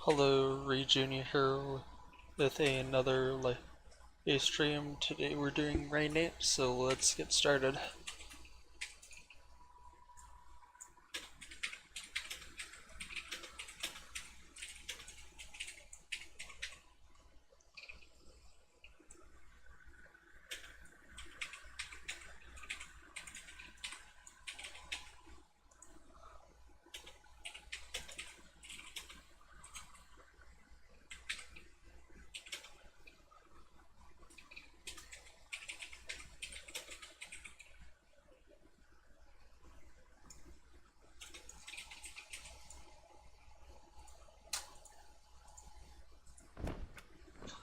Hello, ReedJr here with another a stream. Today we're doing Rain 8, so let's get started.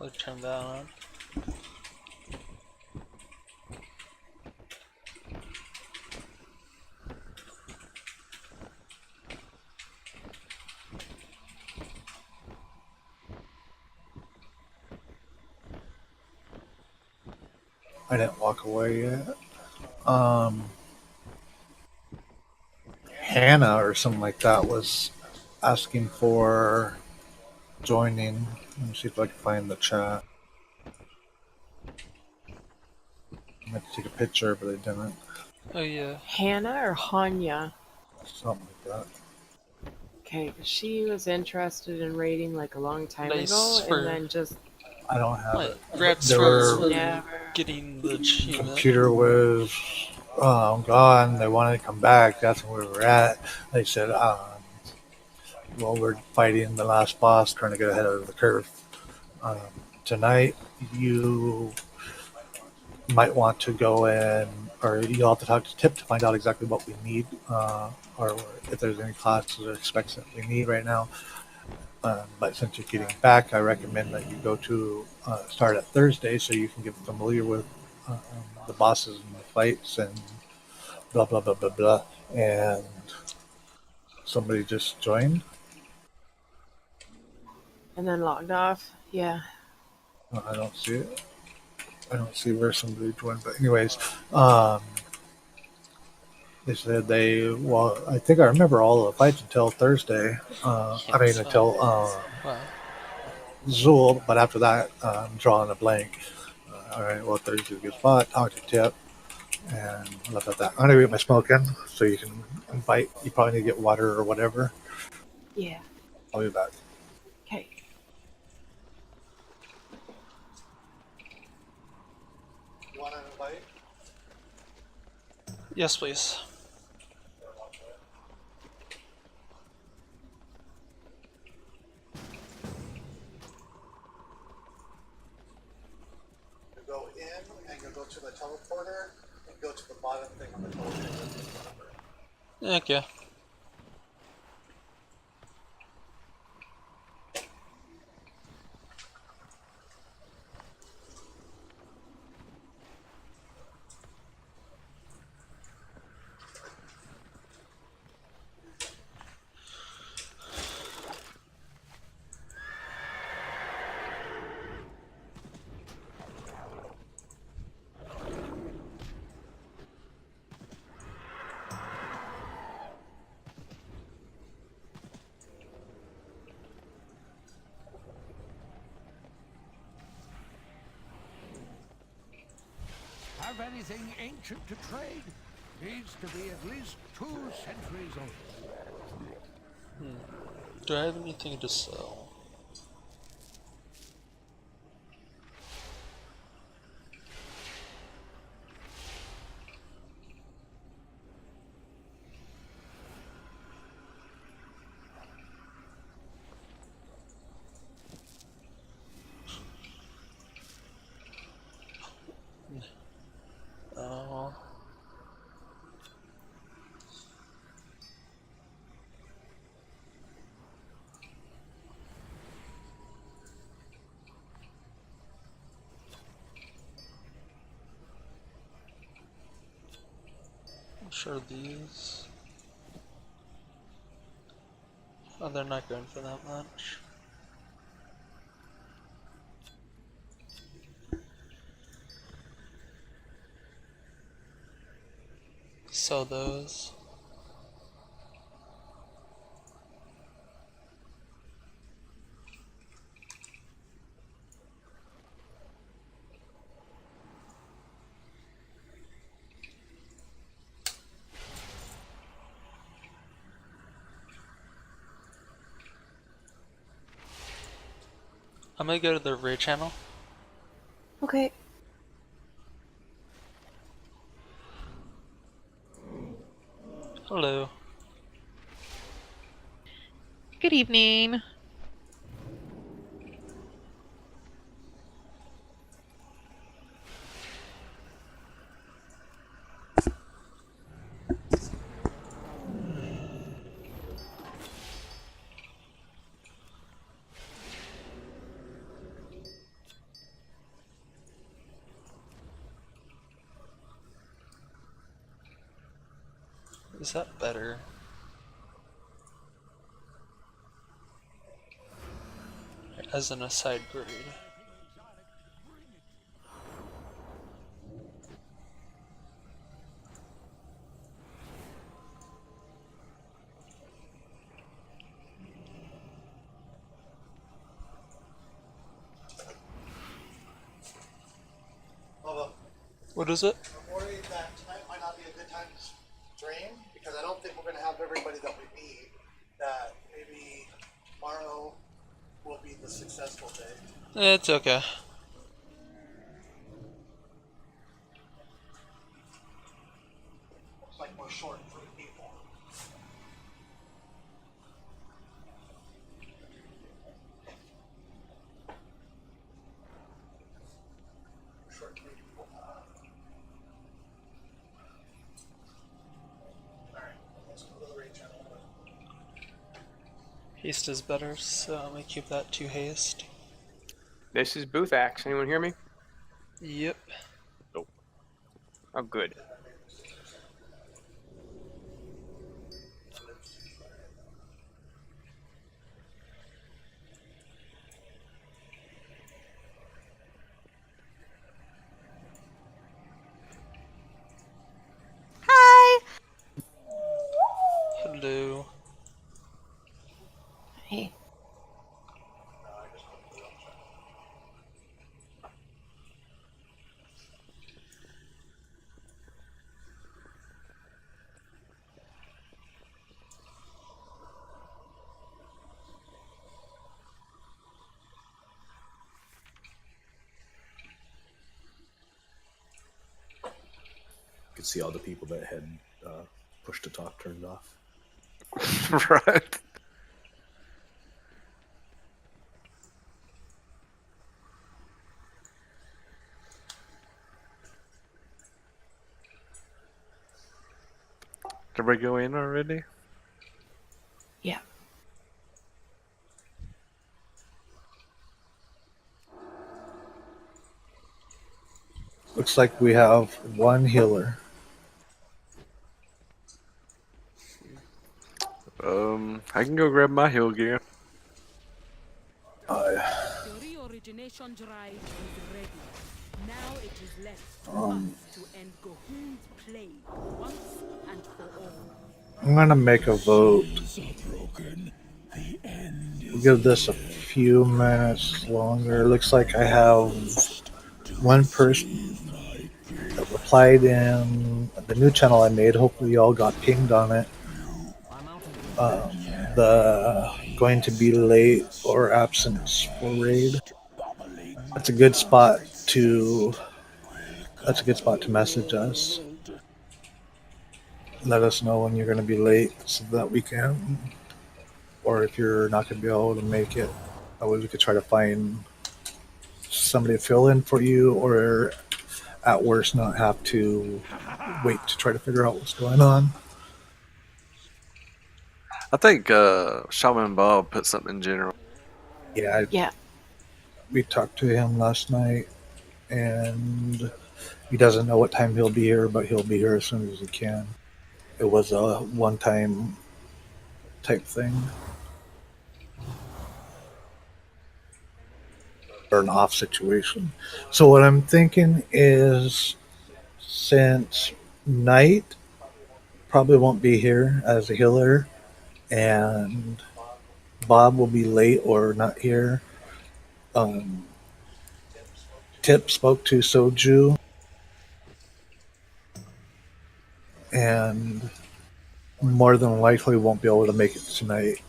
Let's turn that on. I didn't walk away yet. Hannah or something like that was asking for joining. Let me see if I can find the chat. I meant to take a picture, but I didn't. Oh yeah. Hannah or Hanya? Something like that. Okay, she was interested in raiding like a long time Nice ago, for and then just I don't have it. congrats There for were never. getting the achievement. computer was gone. They wanted to come back. That's where we were at. They said, well, we're fighting the last boss, trying to get ahead of the curve. Tonight, you might want to go in, or you'll have to talk to Tip to find out exactly what we need, or if there's any classes or specs that we need right now. But since you're getting back, I recommend that you go to start at Thursday so you can get familiar with the bosses and the fights and blah blah blah blah blah. And somebody just joined. And then logged off. Yeah. I don't see it. I don't see where somebody joined. But anyways, they said well, I think I remember all of the fights until Thursday. Until wow. Zool, but after that, I'm drawing a blank. All right, well, Thursday's a good spot. Talk to Tip, and left at that. I'm gonna get my smoke in, so you can invite. You probably need to get water or whatever. Yeah. I'll be back. Okay. You want to invite? Yes, please. You go in, and you go to the teleporter, and go to the bottom thing on the teleporter. Okay. Have anything ancient to trade? Needs to be at least 2 centuries old. Do I have anything to sell? Oh. I'm sure these. Oh, they're not going for that much. Sell those. I'm gonna go to the raid channel. Okay. Hello. Good evening. Is that better? As an aside grade. What is it? I'm worried that tonight might not be a good time to stream because I don't think we're going to have everybody that we need. That maybe tomorrow will be the successful day. It's okay. Looks like we're short 3 people. Short 3 people. Alright, let's go to the raid channel. Haste is better, so I'm gonna keep that to haste. This is Booth Axe. Anyone hear me? Yep. Oh, good. Hi. Hello. Hey. Could see all the people that had push to talk turned off. Right. Did we go in already? Yeah. Looks like we have 1 healer. I can go grab my heal gear. The reorigination drive is ready. Now it is left for us to end Gohun's plague once and for all. I'm gonna make a vote. We'll give this a few minutes longer. Looks like I have 1 person that replied in the new channel I made. Hopefully y'all got pinged on it. The going to be late or absence for raid. That's a good spot to message us. Let us know when you're going to be late so that we can, or if you're not going to be able to make it, that way we could try to find somebody to fill in for you, or at worst not have to wait to try to figure out what's going on. I think Shaman Bob put something in general. Yeah. We talked to him last night, and he doesn't know what time he'll be here, but he'll be here as soon as he can. It was a one-time type thing. Or an off situation. So what I'm thinking is, since Knight probably won't be here as a healer, and Bob will be late or not here, Tip spoke to Soju, and more than likely won't be able to make it tonight.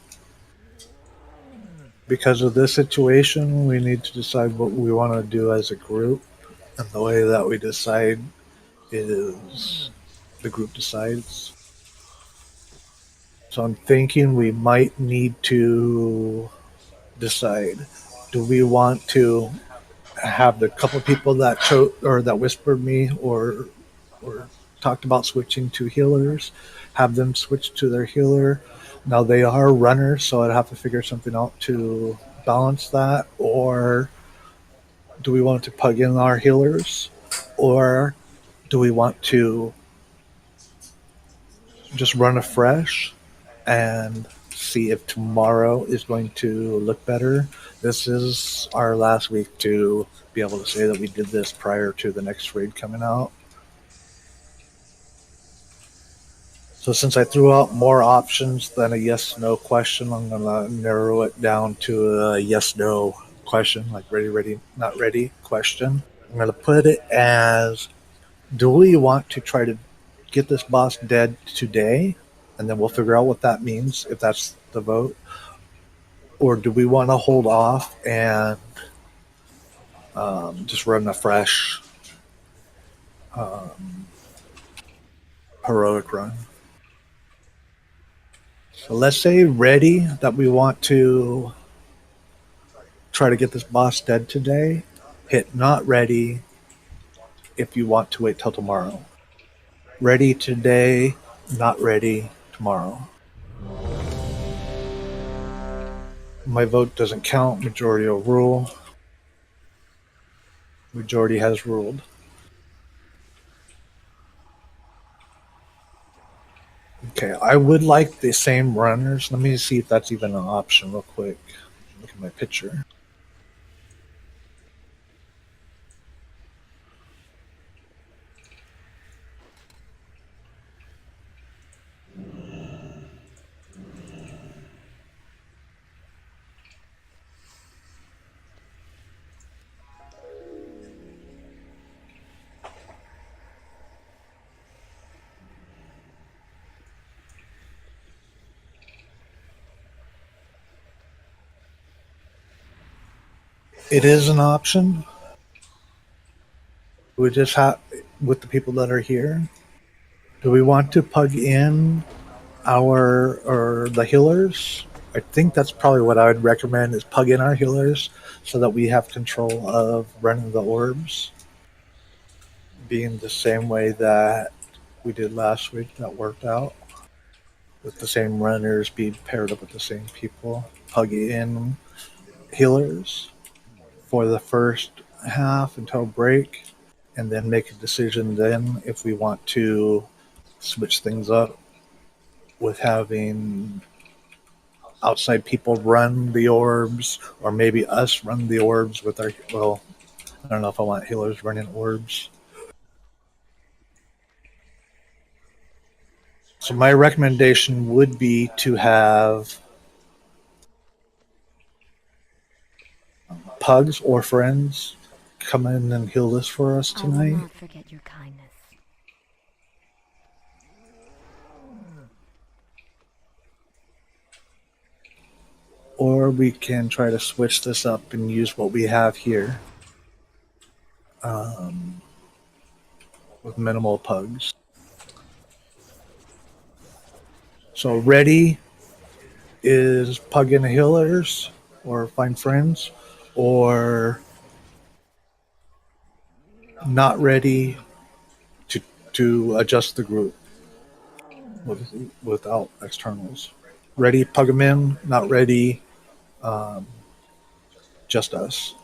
because of this situation, we need to decide what we want to do as a group. And the way that we decide is the group decides. So I'm thinking we might need to decide, do we want to have the couple people that or that whispered me or talked about switching to healers, have them switch to their healer. Now they are runners, so I'd have to figure something out to balance that. Or do we want to plug in our healers, or do we want to just run afresh and see if tomorrow is going to look better? This is our last week to be able to say that we did this prior to the next raid coming out. So since I threw out more options than a yes/no question, I'm gonna narrow it down to a yes/no question, like ready, ready, not ready question. I'm gonna put it as, do we want to try to get this boss dead today? And then we'll figure out what that means if that's the vote. Or do we want to hold off and just run a fresh heroic run? So let's say ready, that we want to try to get this boss dead today. Hit not ready if you want to wait till tomorrow. Ready today, not ready tomorrow. My vote doesn't count. Majority will rule. Majority has ruled. Okay, I would like the same runners. Let me see if that's even an option real quick. Look at my picture. It is an option. We just have, with the people that are here, do we want to plug in or the healers? I think that's probably what I would recommend, is plug in our healers so that we have control of running the orbs, being the same way that we did last week. That worked out with the same runners, be paired up with the same people. Plug in healers for the first half until break, and then make a decision then if we want to switch things up with having outside people run the orbs, or maybe us run the orbs with our, well, I don't know if I want healers running orbs. So my recommendation would be to have pugs or friends come in and heal this for us I will tonight. not forget your kindness. Or we can try to switch this up and use what we have here with minimal pugs. So ready is pug in healers or find friends, or not ready to adjust the group without externals. Ready, plug them in. Not ready, just us.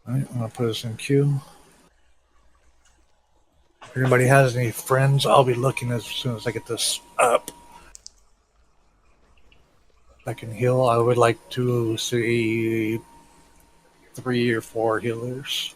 All right, I'm gonna put us in queue. If anybody has any friends, I'll be looking as soon as I get this up. I can heal. I would like to see 3 or 4 healers.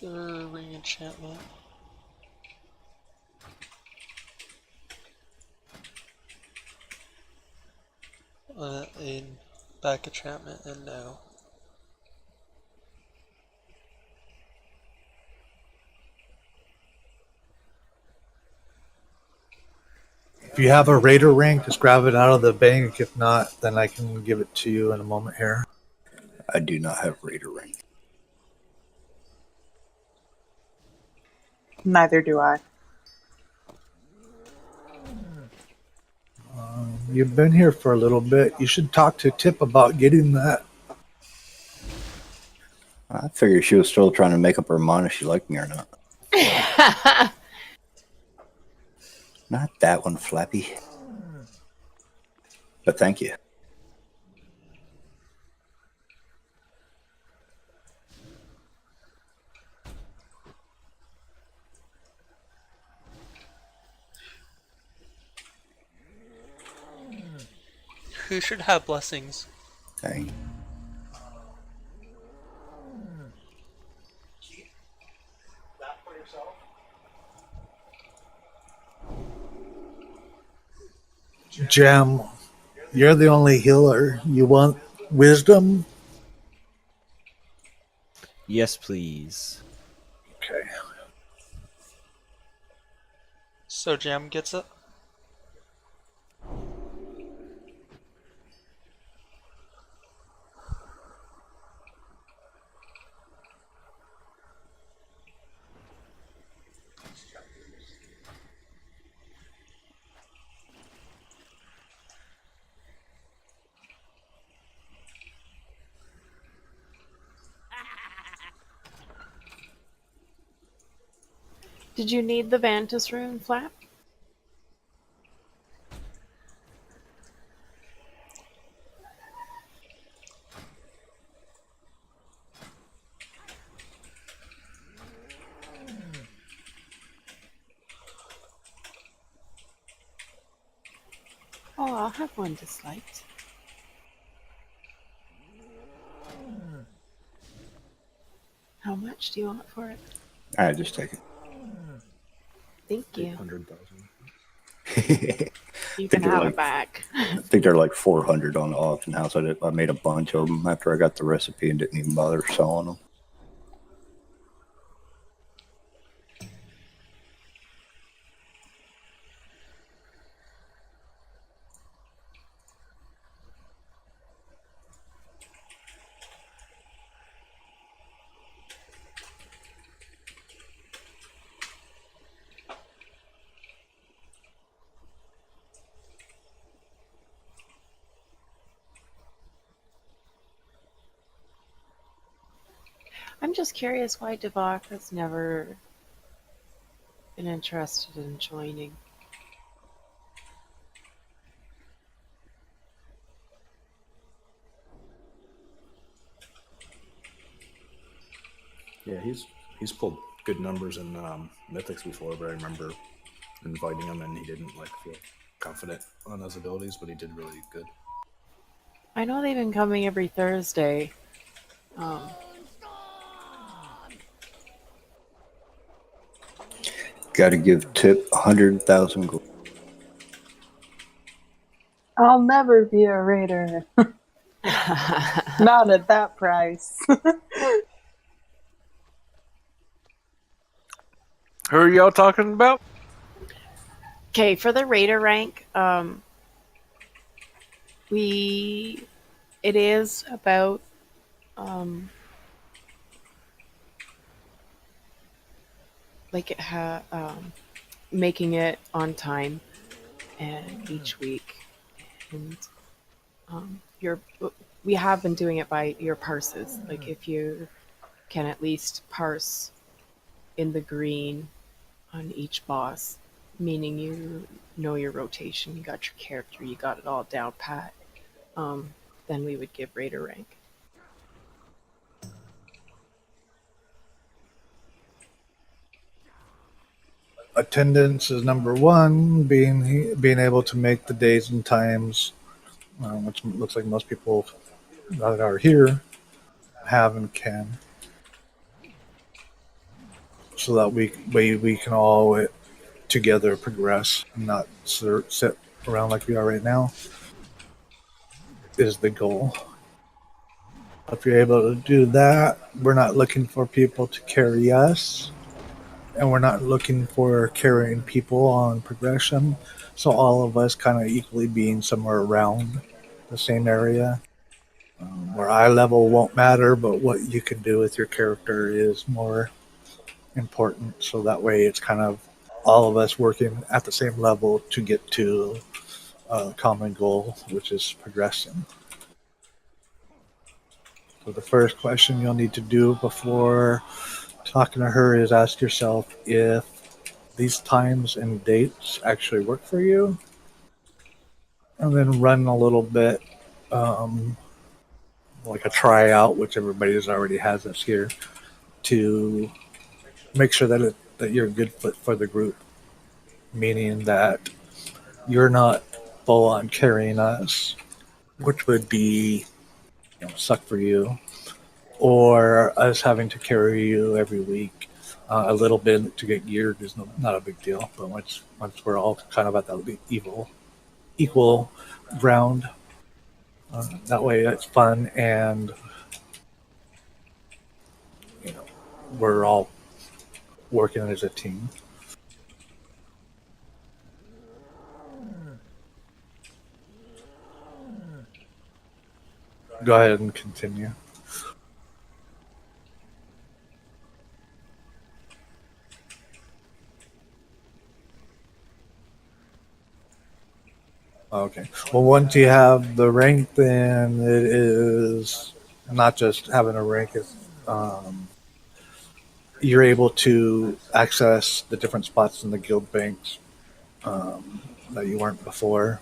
Is there a ring enchantment? A back enchantment, and no. If you have a Raider rank, just grab it out of the bank. If not, then I can give it to you in a moment here. I do not have Raider rank. Neither do I. You've been here for a little bit. You should talk to Tip about getting that. I figured she was still trying to make up her mind if she liked me or not. Not that one, Flappy. But thank you. Who should have blessings? Dang. Gem, you're the only healer. You want wisdom? Yes, please. Okay. So Jam gets it? Did you need the Vantus rune, Flap? Oh, I'll have one disliked. How much do you want for it? Alright, just take it. Thank you. 800,000. You can have it back. I think they're like 400 on the auction house. I made a bunch of them after I got the recipe and didn't even bother selling them. I'm just curious why Devok has never been interested in joining. Yeah, he's pulled good numbers in Mythics before, but I remember inviting him and he didn't feel confident on his abilities, but he did really good. I know they've been coming every Thursday. Got to give Tip 100,000 gold. I'll never be a raider. Not at that price. Who are y'all talking about? Okay, for the Raider rank, it is about making it on time and each week, and we have been doing it by your parses. Like if you can at least parse in the green on each boss, meaning you know your rotation, you got your character, you got it all down pat, then we would give Raider rank. Attendance is number one. Being able to make the days and times, which looks like most people that are here have and can. so that we can all together progress, not sit around like we are right now, is the goal. If you're able to do that, we're not looking for people to carry us, and we're not looking for carrying people on progression. So all of us kind of equally being somewhere around the same area. Where eye level won't matter, but what you can do with your character is more important. So that way it's kind of all of us working at the same level to get to a common goal, which is progressing. So the first question you'll need to do before talking to her is ask yourself if these times and dates actually work for you, and then run a little bit like a tryout, which everybody already has us here, to make sure that you're a good fit for the group, meaning that you're not full on carrying us, which would be suck for you, or us having to carry you every week. A little bit to get geared is not a big deal, but once we're all kind of at that equal ground, that way it's fun, and we're all working as a team. Go ahead and continue. Okay. Well, once you have the rank, then it is not just having a rank. It's, you're able to access the different spots in the guild banks that you weren't before.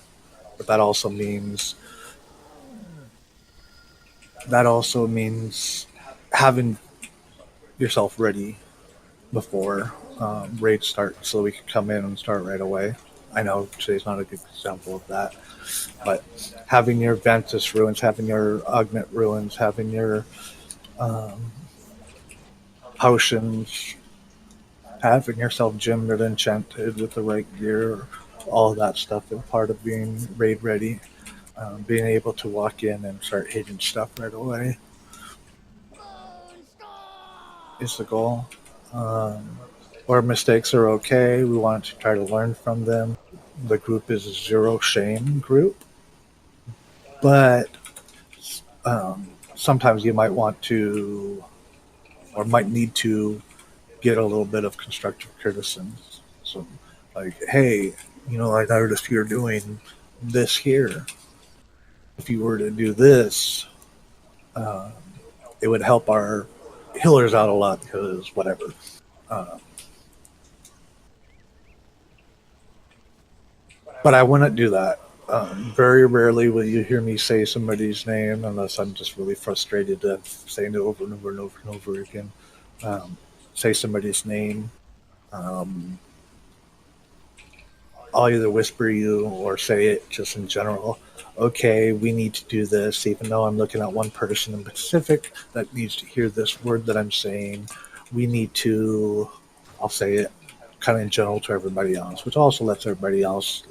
But that also means having yourself ready before raids start, so we can come in and start right away. I know today's not a good example of that, but having your Ventus ruins, having your Augment ruins, having your potions, having yourself gemmed and enchanted with the right gear, all of that stuff is part of being raid ready. Being able to walk in and start hitting stuff right away is the goal. Our mistakes are okay. We want to try to learn from them. The group is a zero shame group, but sometimes you might want to or might need to get a little bit of constructive criticism. So, like, hey, I noticed you're doing this here. If you were to do this, it would help our healers out a lot because whatever. But I wouldn't do that. Very rarely will you hear me say somebody's name unless I'm just really frustrated at saying it over and over and over and over again. Say somebody's name. I'll either whisper you or say it just in general. Okay, we need to do this, even though I'm looking at one person in specific that needs to hear this word that I'm saying. We need to, I'll say it kind of in general to everybody else, which also lets everybody else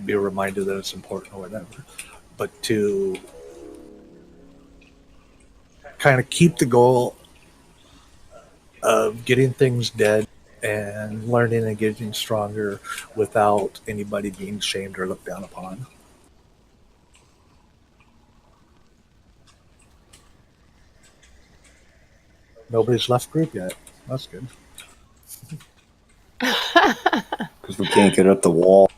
be reminded that it's important or whatever. But to kind of keep the goal of getting things dead and learning and getting stronger without anybody being shamed or looked down upon. Nobody's left group yet. That's good. Because we can't get up the wall.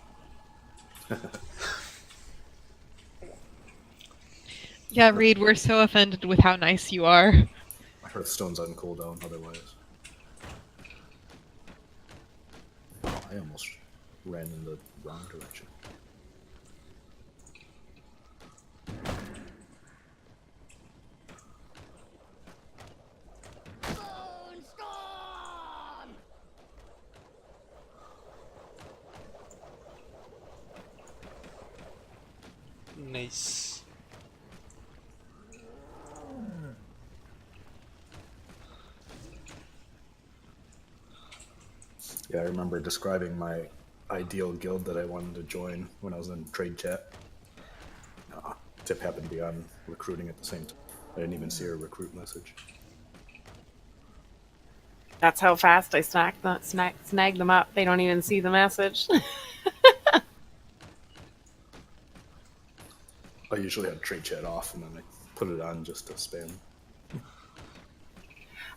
Yeah, Reed, we're so offended with how nice you are. Hearthstone's on cooldown otherwise. I almost ran in the wrong direction. Nice. Yeah, I remember describing my ideal guild that I wanted to join when I was in trade chat. Tip happened to be on recruiting at the same time. I didn't even see her recruit message. That's how fast I snag them up. They don't even see the message. I usually have trade chat off and then I put it on just to spam.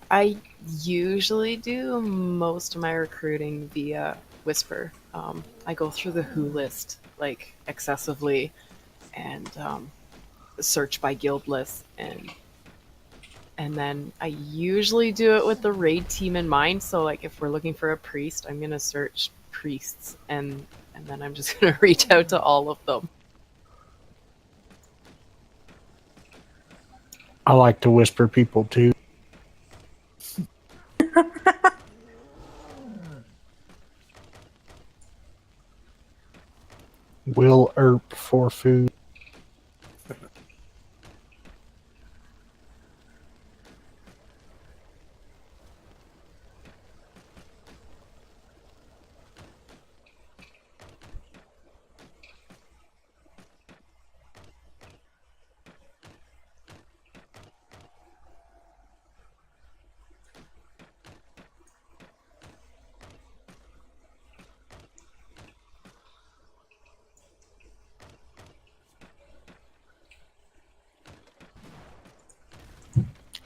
I usually do most of my recruiting via Whisper. I go through the who list like excessively and search by guild list and then I usually do it with the raid team in mind. So like if we're looking for a priest, I'm gonna search priests and then I'm just gonna reach out to all of them. I like to whisper people too. Will ERP for food.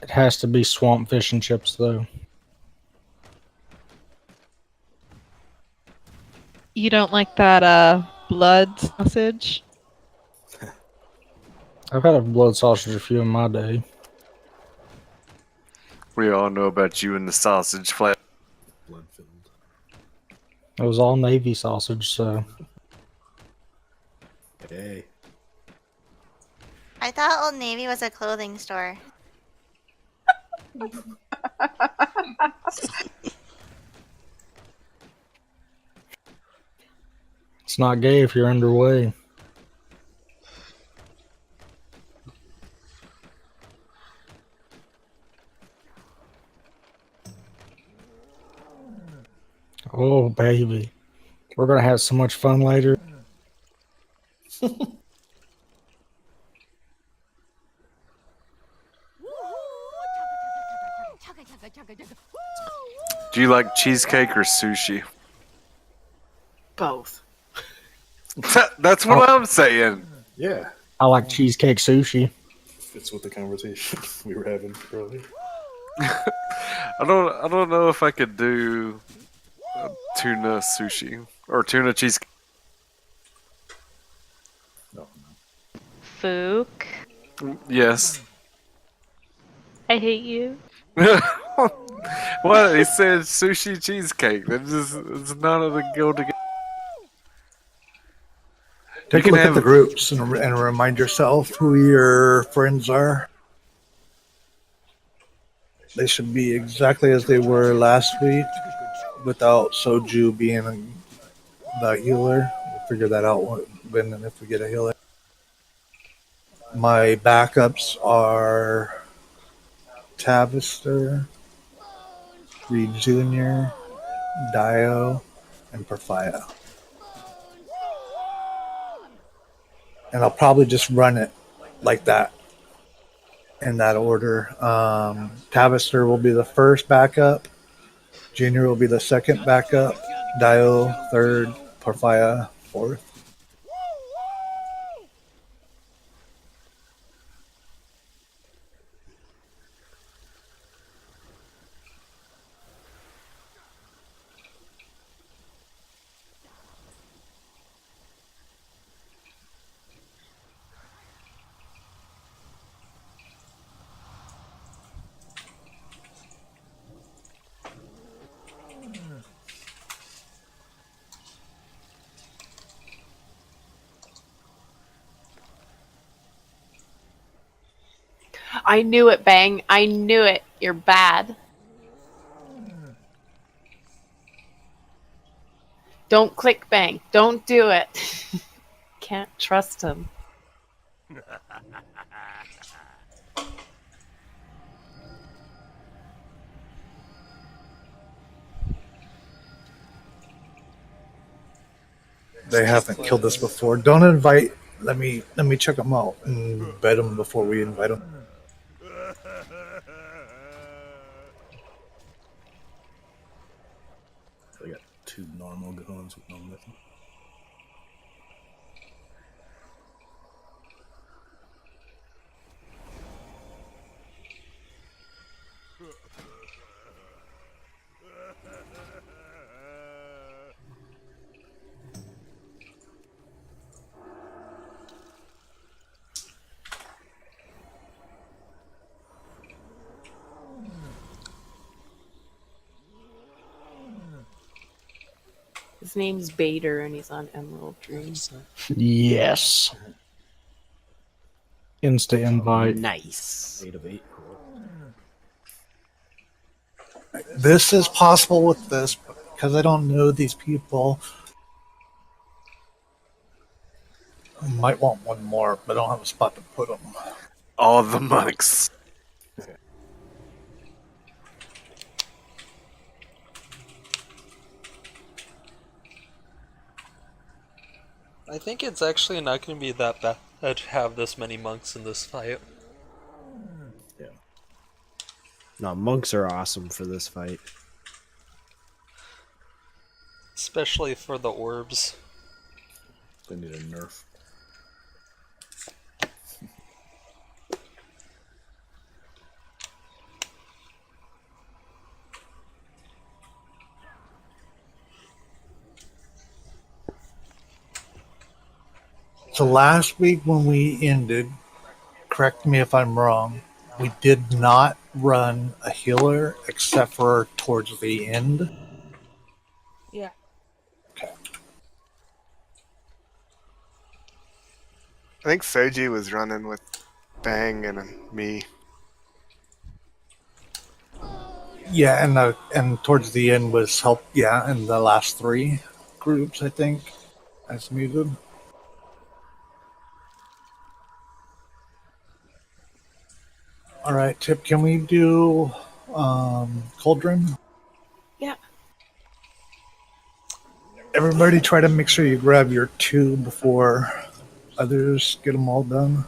It has to be swamp fish and chips, though. You don't like that blood sausage? I've had a blood sausage a few in my day. We all know about you and the sausage flat. Blood filled. It was all Navy sausage, so. Hey. I thought Old Navy was a clothing store. It's not gay if you're underway. Oh, baby. We're going to have so much fun later. Do you like cheesecake or sushi? Both. That's what I'm saying. Yeah. I like cheesecake sushi. Fits with the conversation we were having earlier. I don't know if I could do tuna sushi or tuna cheesecake. No. Fook. Yes. I hate you. What? He said sushi cheesecake. It's none of the go together. Take a look at the groups and remind yourself who your friends are. They should be exactly as they were last week without Soju being the healer. We'll figure that out when and if we get a healer. My backups are Tavister, ReedJr, Dio, and Perfia. And I'll probably just run it like that, in that order. Tavister will be the first backup. Junior will be the second backup. Dio third. Perfia fourth. I knew it, Bang. I knew it. You're bad. Don't click Bang. Don't do it. Can't trust him. They haven't killed us before. Don't invite. Let me check them out and bet them before we invite them. I got 2 normal goons with no mythic. His name's Bader, and he's on Emerald Dream. Yes. Insta invite. Nice. 8 of 8. Cool. This is possible with this, but because I don't know these people, I might want one more, but I don't have a spot to put them. All the monks. I think it's actually not going to be that bad to have this many monks in this fight. Yeah. No, monks are awesome for this fight. Especially for the orbs. They need a nerf. So last week when we ended, correct me if I'm wrong, we did not run a healer except for towards the end. Yeah. I think Soji was running with Bang and me. Yeah, and towards the end was help. Yeah, in the last 3 groups, I think, as muted. All right, Tip. Can we do Cauldron? Yeah. Everybody, try to make sure you grab your 2 before others get them all done.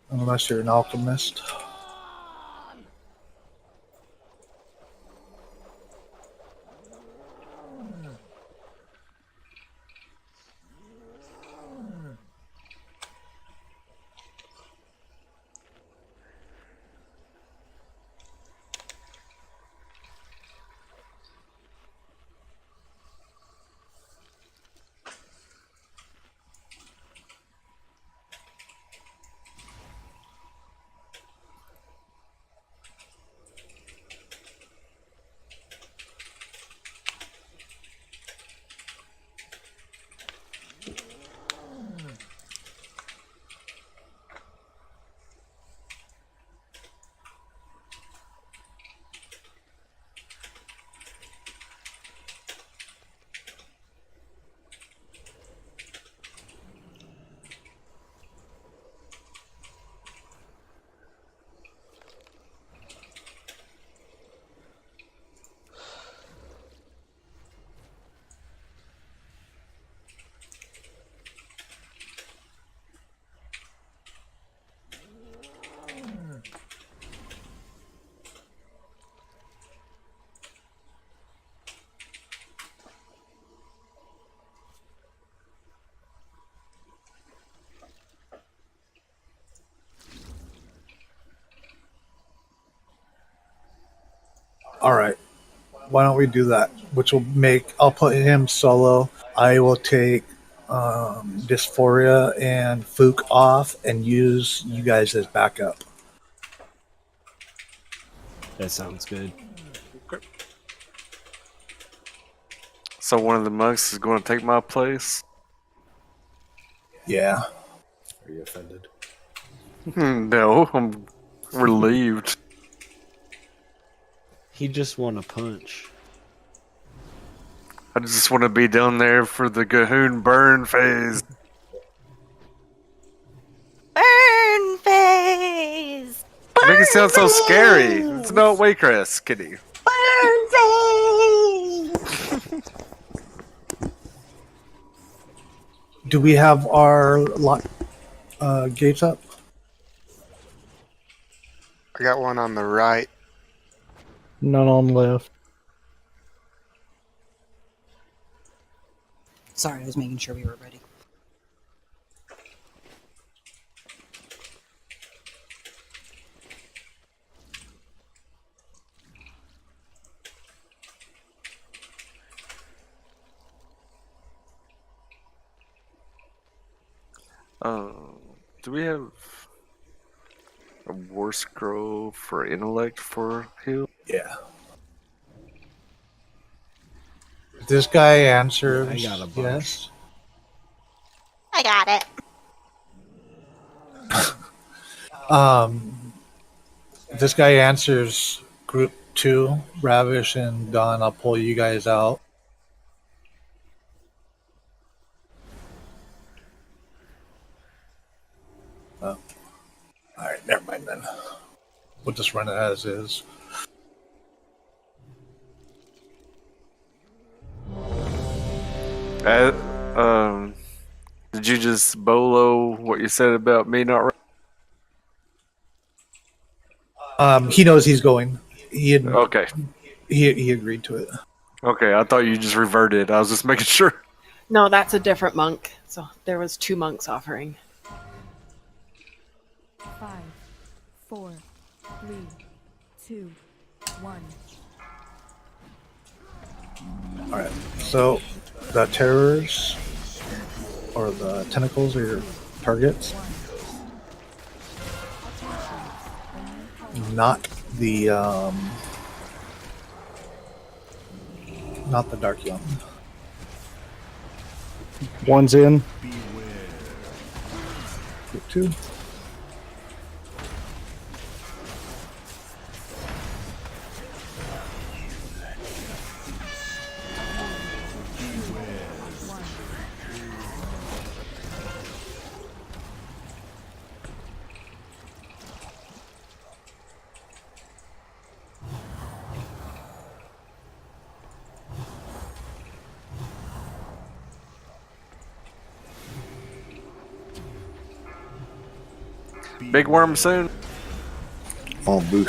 Unless you're an alchemist. All right. Why don't we do that? Which will make, I'll put him solo. I will take Dysphoria and Fook off and use you guys as backup. That sounds good. Okay. So one of the monks is going to take my place? Yeah. Are you offended? No, I'm relieved. He just won a punch. I just want to be down there for the Gahoon burn phase. Burn phase! You make it sound so scary. It's no way, Chris, kitty. Burn phase! Do we have our lock gates up? I got one on the right. None on the left. Sorry, I was making sure we were ready. Do we have a war scroll for intellect for heal? Yeah. This guy answers I got a bunch. yes. I got it. This guy answers group 2, Ravish and Don. I'll pull you guys out. Oh. Alright, never mind then. We'll just run it as is. Did you just bolo what you said about me not? He knows he's going. Okay. He agreed to it. Okay, I thought you just reverted. I was just making sure. No, that's a different monk. So there was 2 monks offering. 5, 4, 3, 2, 1. Alright, so the terrors or the tentacles are your targets. Not the Dark Young. One's in. Group 2. Big worm soon. Oh, boo.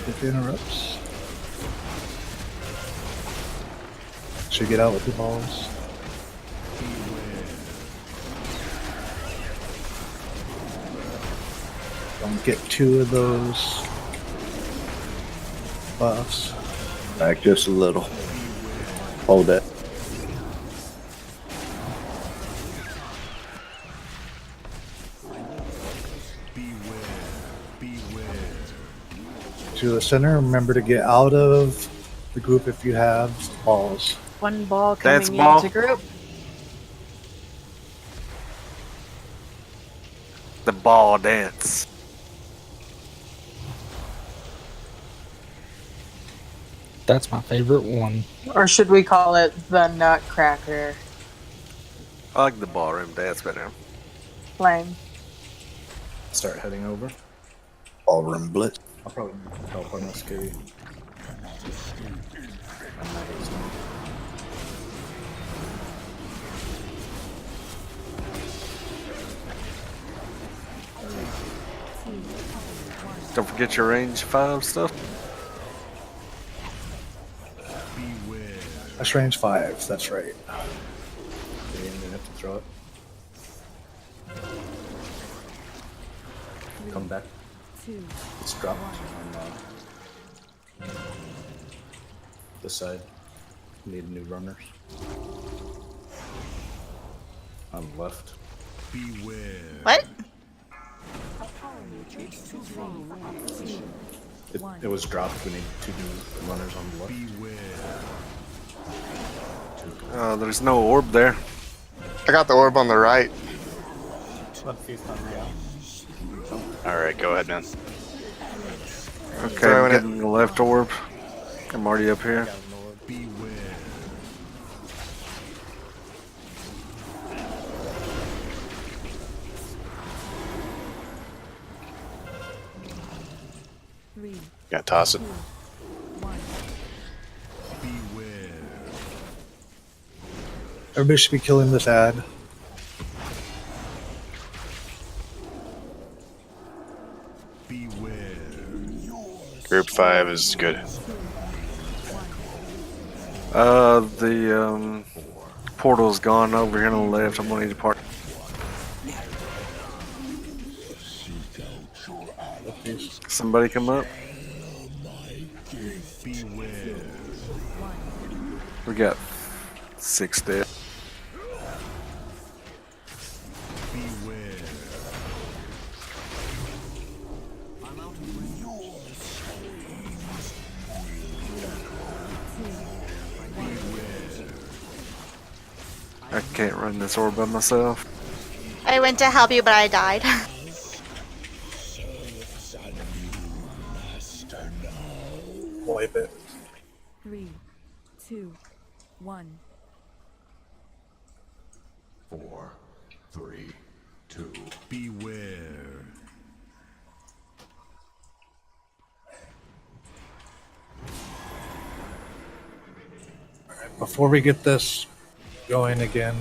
If it interrupts. Should get out with the balls. Don't get 2 of those buffs. Back just a little. Hold that. To the center, remember to get out of the group if you have balls. 1 ball That's coming ball. into group. The ball dance. That's my favorite one. Or should we call it the Nutcracker? I like the ballroom dance better. Flame. Start heading over. Ballroom blitz. I'll probably help on this kitty. Don't forget your range 5 stuff. That's range 5, that's right. Okay, I'm gonna have to throw it. Come back. It's dropped on this side. Need new runners. On the left. What? It was dropped. We need 2 new runners on the left. There's no orb there. I got the orb on the right. Alright, go ahead, man. Okay, Throwing I'm getting the left orb. I'm already up here. Gotta toss it. Everybody should be killing this ad. Group 5 is good. The portal's gone over here on the left. I'm gonna need to park. Somebody come up. We got 6 dead. I can't run this orb by myself. I went to help you, but I died. Wipe it. 3, 2, 1. 4, 3, 2. Beware. Before we get this going again,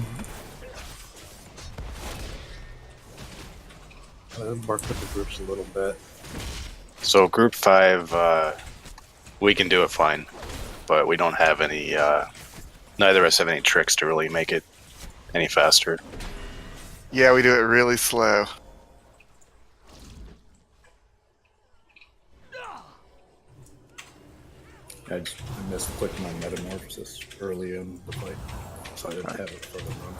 I'll work with the groups a little bit. So group 5, we can do it fine, but we don't have any. Neither of us have any tricks to really make it any faster. Yeah, we do it really slow. I missed clicking on Metamorphosis early in the fight, so I didn't have it for the run.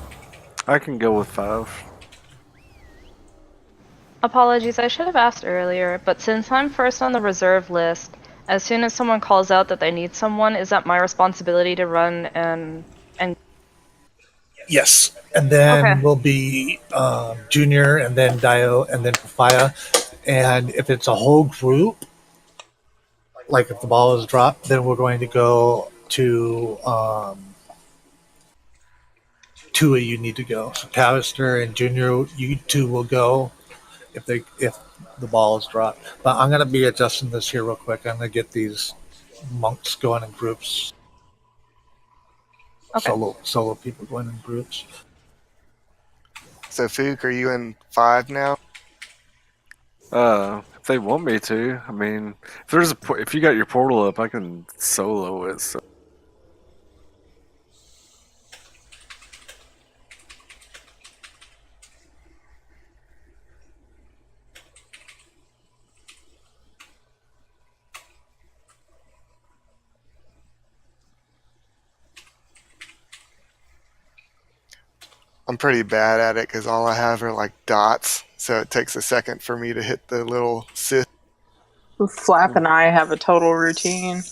I can go with 5. Apologies, I should have asked earlier, but since I'm first on the reserve list, as soon as someone calls out that they need someone, is that my responsibility to run and Yes, and then Okay. will be Junior, and then Dio, and then Papaya. And if it's a whole group, like if the ball is dropped, then we're going to go to two of you need to go. So Tavister and Junior, you two will go if the ball is dropped. But I'm gonna be adjusting this here real quick. I'm gonna get these monks going in groups. Okay. Solo people going in groups. So Fook, are you in 5 now? If they want me to, I mean, if you got your portal up, I can solo it. So. I'm pretty bad at it because all I have are like dots, so it takes a second for me to hit the little cyst. Flap and I have a total routine.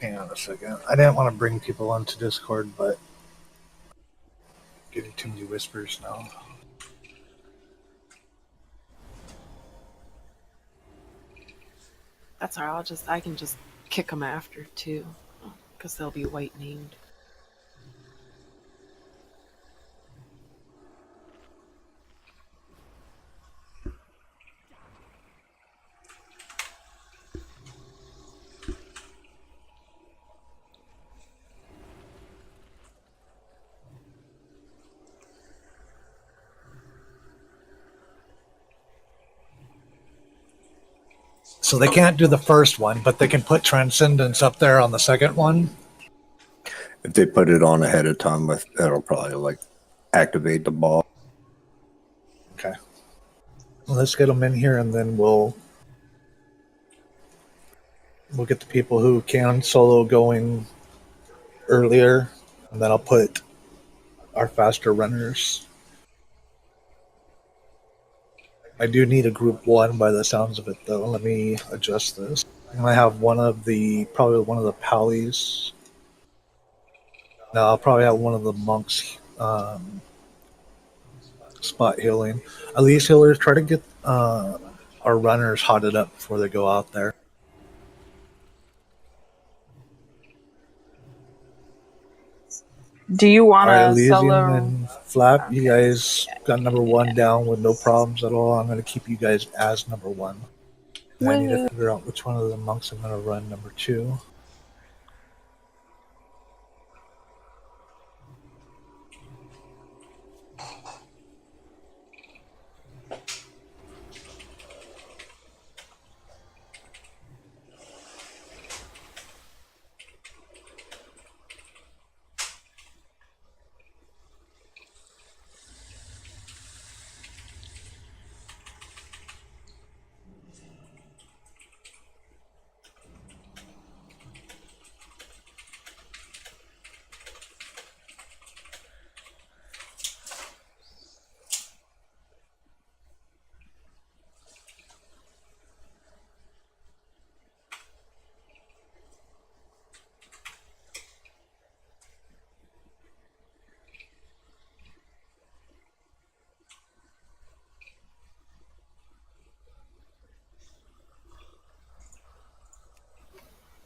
Hang on a second. I didn't want to bring people onto Discord, but getting too many whispers now. That's all right. I can just kick them after too, because they'll be white named. So they can't do the first one, but they can put Transcendence up there on the second one. If they put it on ahead of time, that'll probably like activate the ball. Okay. Well, let's get them in here, and then we'll get the people who can solo going earlier, and then I'll put our faster runners. I do need a group 1 by the sounds of it, though. Let me adjust this. I'm gonna have probably one of the Pallies Now I'll probably have one of the monks spot healing. At least healers try to get our runners hotted up before they go out there. Do you want All right, to Elysium solo? and Flap, you guys got number one down with no problems at all. I'm going to keep you guys as number one. And I need to figure out which one of the monks I'm going to run number two.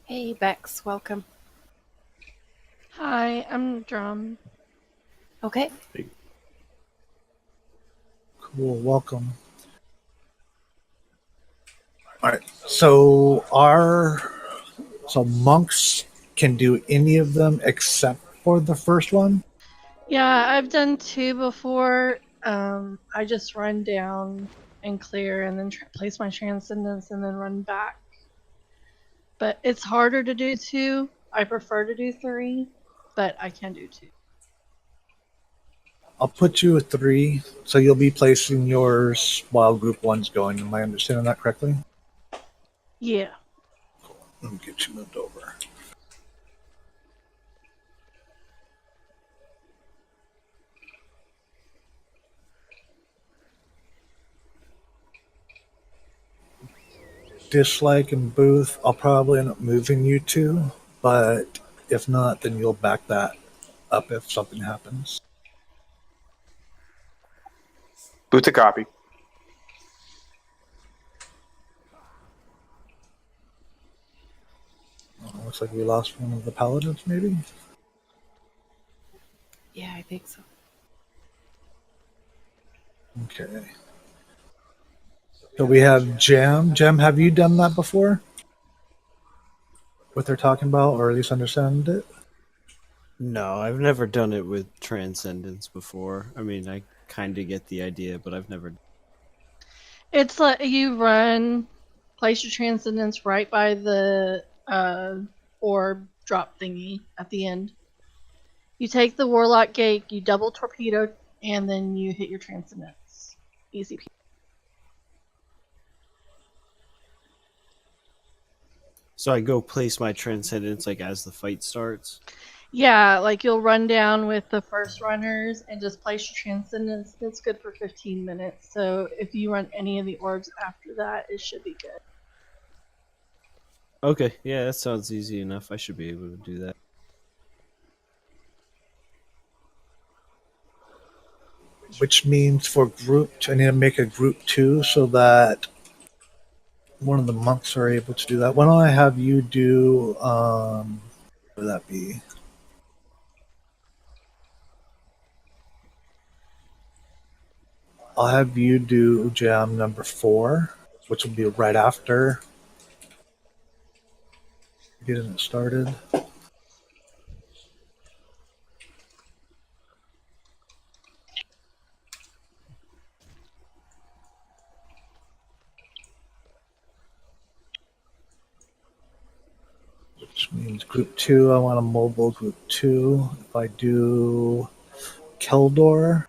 Hey, Bex, welcome. Hi, I'm Drum. Okay. Cool, welcome. All right, so monks can do any of them except for the first one. Yeah, I've done 2 before. I just run down and clear and then place my transcendence and then run back. But it's harder to do 2. I prefer to do 3, but I can do 2. I'll put you at 3, so you'll be placing yours while group 1's going. Am I understanding that correctly? Yeah. Let me get you moved over. Dislike and Booth, I'll probably end up moving you two, but if not, then you'll back that up if something happens. Booth a copy. Looks like we lost one of the paladins, maybe? Yeah, I think so. Okay. So we have Jam. Jam, have you done that before? What they're talking about, or at least understand it? No, I've never done it with Transcendence before. I mean, I kind of get the idea, but I've never. It's like you run, place your transcendence right by the orb drop thingy at the end. You take the warlock gate, you double torpedo, and then you hit your transcendence. Easy peasy. So I go place my Transcendence like as the fight starts. Yeah, like you'll run down with the first runners and just place your transcendence. It's good for 15 minutes. So if you run any of the orbs after that, it should be good. Okay, yeah, that sounds easy enough. I should be able to do that. Which means for group, I need to make a group 2 so that one of the monks are able to do that. Why don't I have you do, what would that be? I'll have you do jam number 4, which will be right after getting it started. Which means group 2, I want a mobile group 2. If I do Keldor,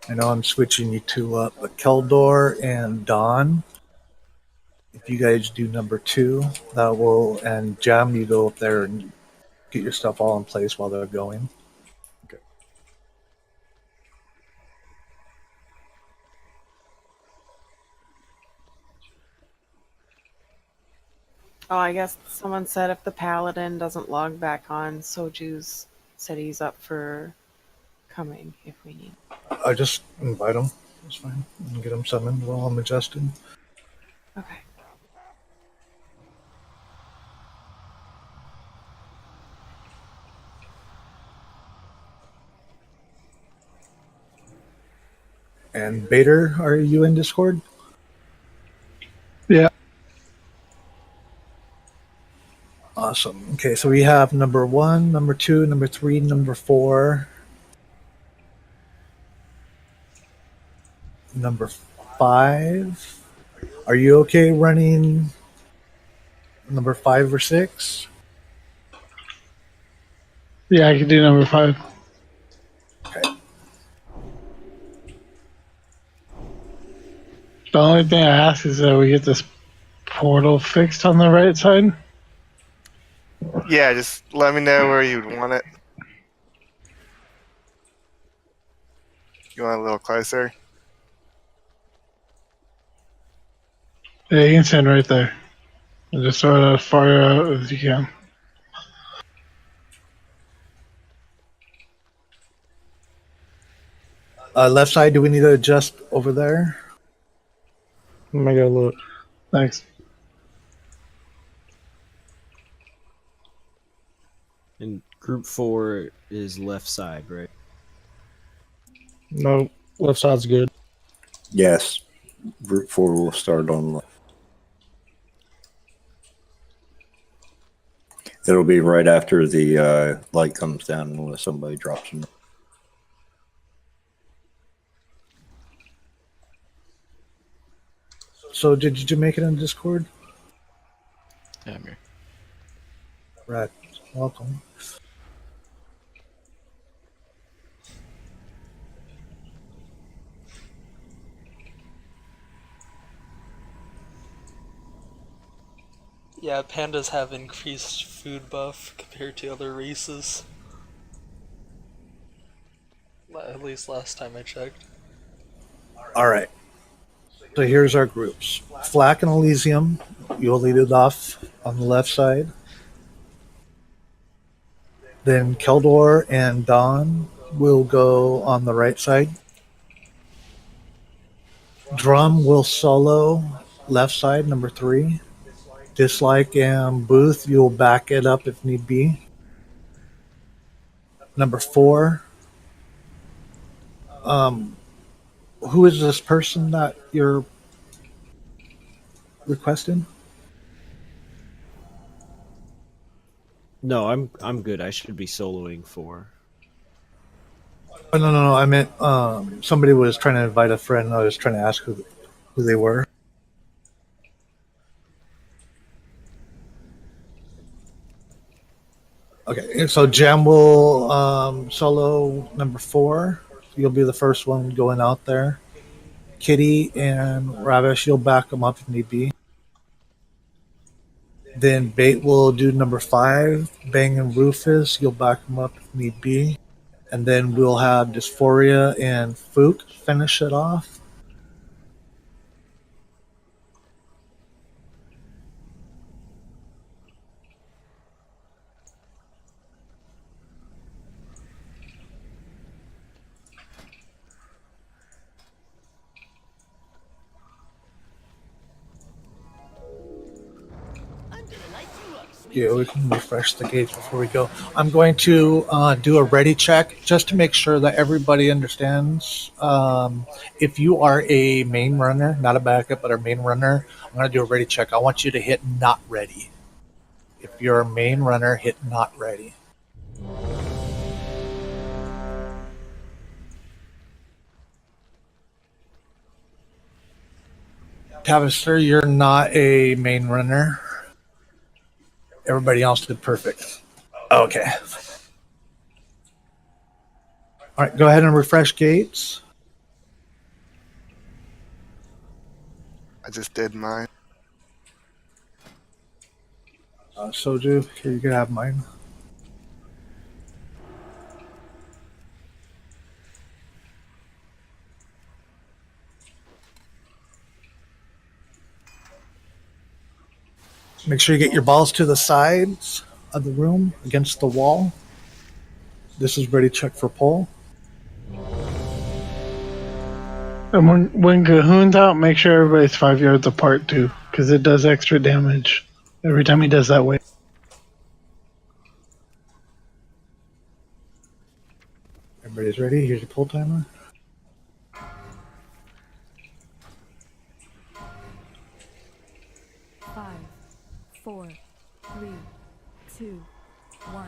I know I'm switching you two up, but Keldor and Dawn, if you guys do number 2, that will, and Jam, you go up there and get your stuff all in place while they're going. Okay. Oh, I guess someone said if the paladin doesn't log back on, Soju's said he's up for coming if we need. I just invite him. That's fine. And get him summoned while I'm adjusting. Okay. And Bader, are you in Discord? Yeah. Awesome. Okay, so we have number 1, number 2, number 3, number 4, number 5. Are you okay running number 5 or 6? Yeah, I can do number 5. Okay. The only thing I ask is that we get this portal fixed on the right side. Yeah, just let me know where you'd want it. You want a little closer? Yeah, you can stand right there. And just throw it as far out as you can. Left side, do we need to adjust over there? Let me go look. Thanks. And group 4 is left side, right? No, left side's good. Yes. Group 4 will start on left. It'll be right after the light comes down unless somebody drops in. So did you make it in Discord? Yeah, I'm here. Right. Welcome. Yeah, pandas have increased food buff compared to other races. At least last time I checked. All right. So here's our groups. Flak and Elysium, you'll lead it off on the left side. Then Keldor and Dawn will go on the right side. Drum will solo left side, number 3. Dislike and Booth, you'll back it up if need be. Number 4. Who is this person that you're requesting? No, I'm good. I should be soloing 4. Oh, no. I meant somebody was trying to invite a friend. I was trying to ask who they were. Okay, so Jam will solo number 4. You'll be the first one going out there. Kitty and Ravish, you'll back them up if need be. Then Bait will do number 5. Bang and Rufus, you'll back them up if need be. And then we'll have Dysphoria and Fook finish it off. Yeah, we can refresh the gates before we go. I'm going to do a ready check just to make sure that everybody understands. If you are a main runner, not a backup, but a main runner, I'm going to do a ready check. I want you to hit not ready. If you're a main runner, hit not ready. Tavister, you're not a main runner. Everybody else did perfect. Okay. All right, go ahead and refresh gates. I just did mine. Soju, here you can have mine. Make sure you get your balls to the sides of the room against the wall. This is ready check for pull. And when Cahoon's out, make sure everybody's 5 yards apart too, because it does extra damage every time he does that way. Everybody's ready. Here's your pull timer. Five, 4, 3, 2, 1.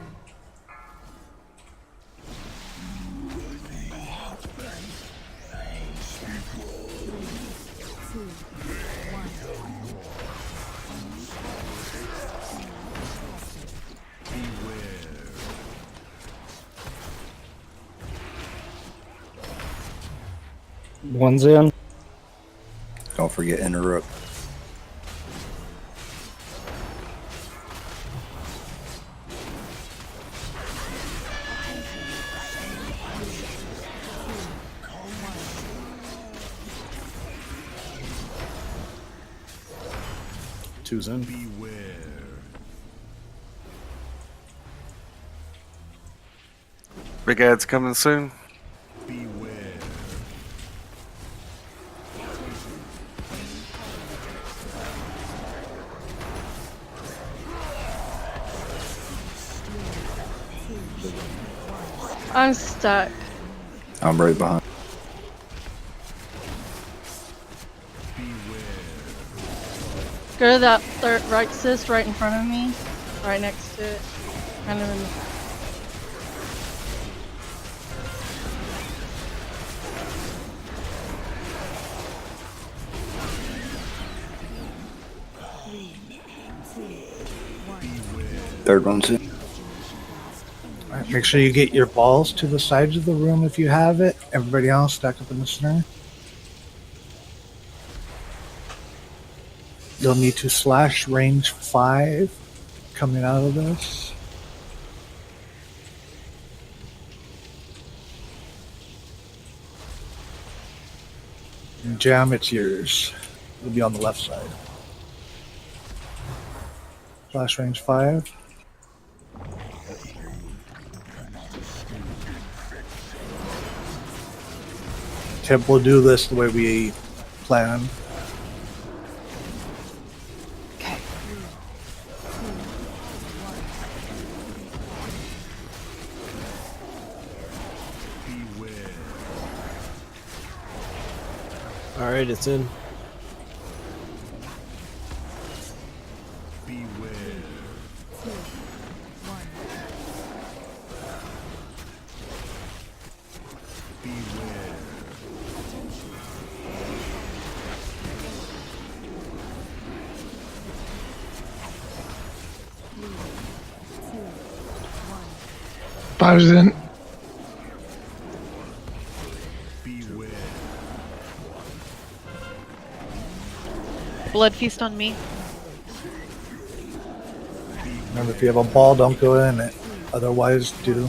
One's in. Don't forget interrupt. Two's in. Big ads coming soon. I'm stuck. I'm right behind. Go to that third right cyst right in front of me. Right next to it. Kind of in the... Third one's in. All right, make sure you get your balls to the sides of the room if you have it. Everybody else stack up in the center. You'll need to slash range 5 coming out of this. And Jam, it's yours. It'll be on the left side. Slash range 5. Tip will do this the way we planned. Alright, it's in. Five's in. Blood feast on me. Remember, if you have a ball, don't go in it. Otherwise, do.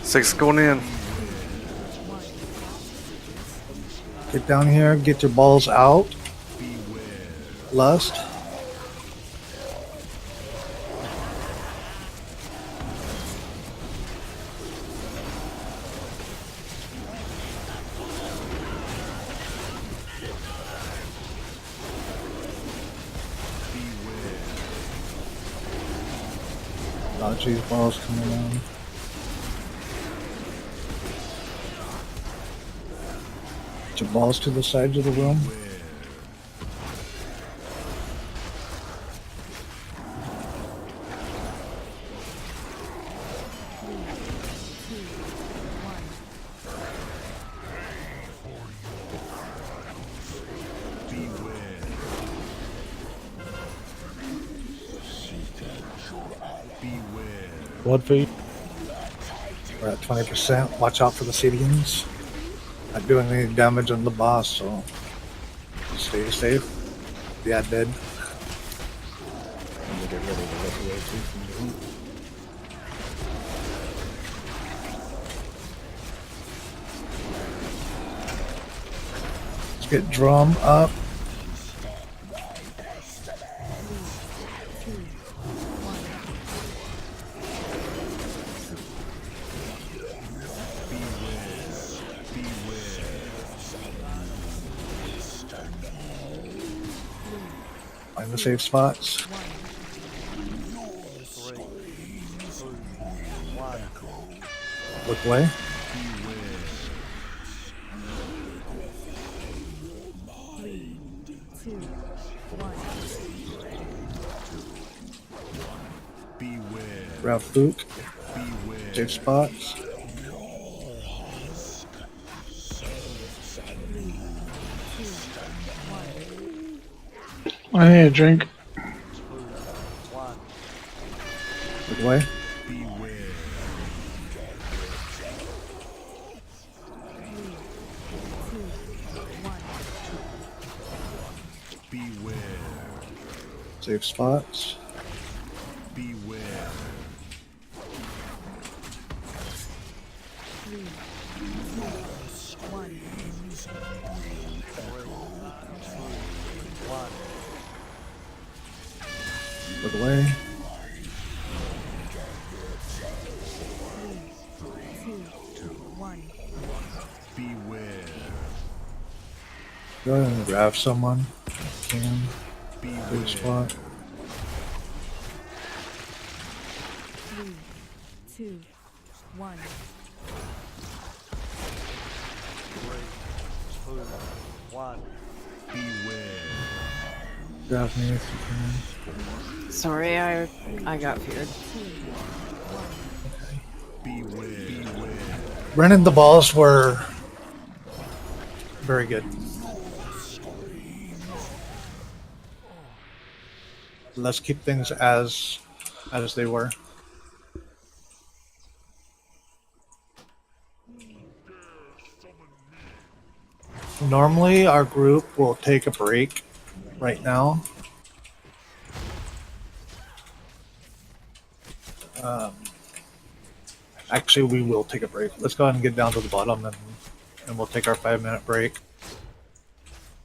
Six going in. Get down here, get your balls out. Lust. Dodge these balls coming in. Get your balls to the sides of the room. What for you? We're at 20%. Watch out for the Sidians. Not doing any damage on the boss, so stay safe. Yeah, dead. I'm gonna get ready to look away too from the room. Get drum up. Find the safe spots. Look away. Grab Fook. Safe spots. I need a drink. Look away. Safe spots. Look away. Go ahead and grab someone. If you can. Safe spot. 3, 2, 1. 3, 2, 1. Grab me if you can. Sorry, I got feared. Running the balls were very good. Let's keep things as they were. Normally, our group will take a break right now. Actually, we will take a break. Let's go ahead and get down to the bottom, and we'll take our 5-minute break.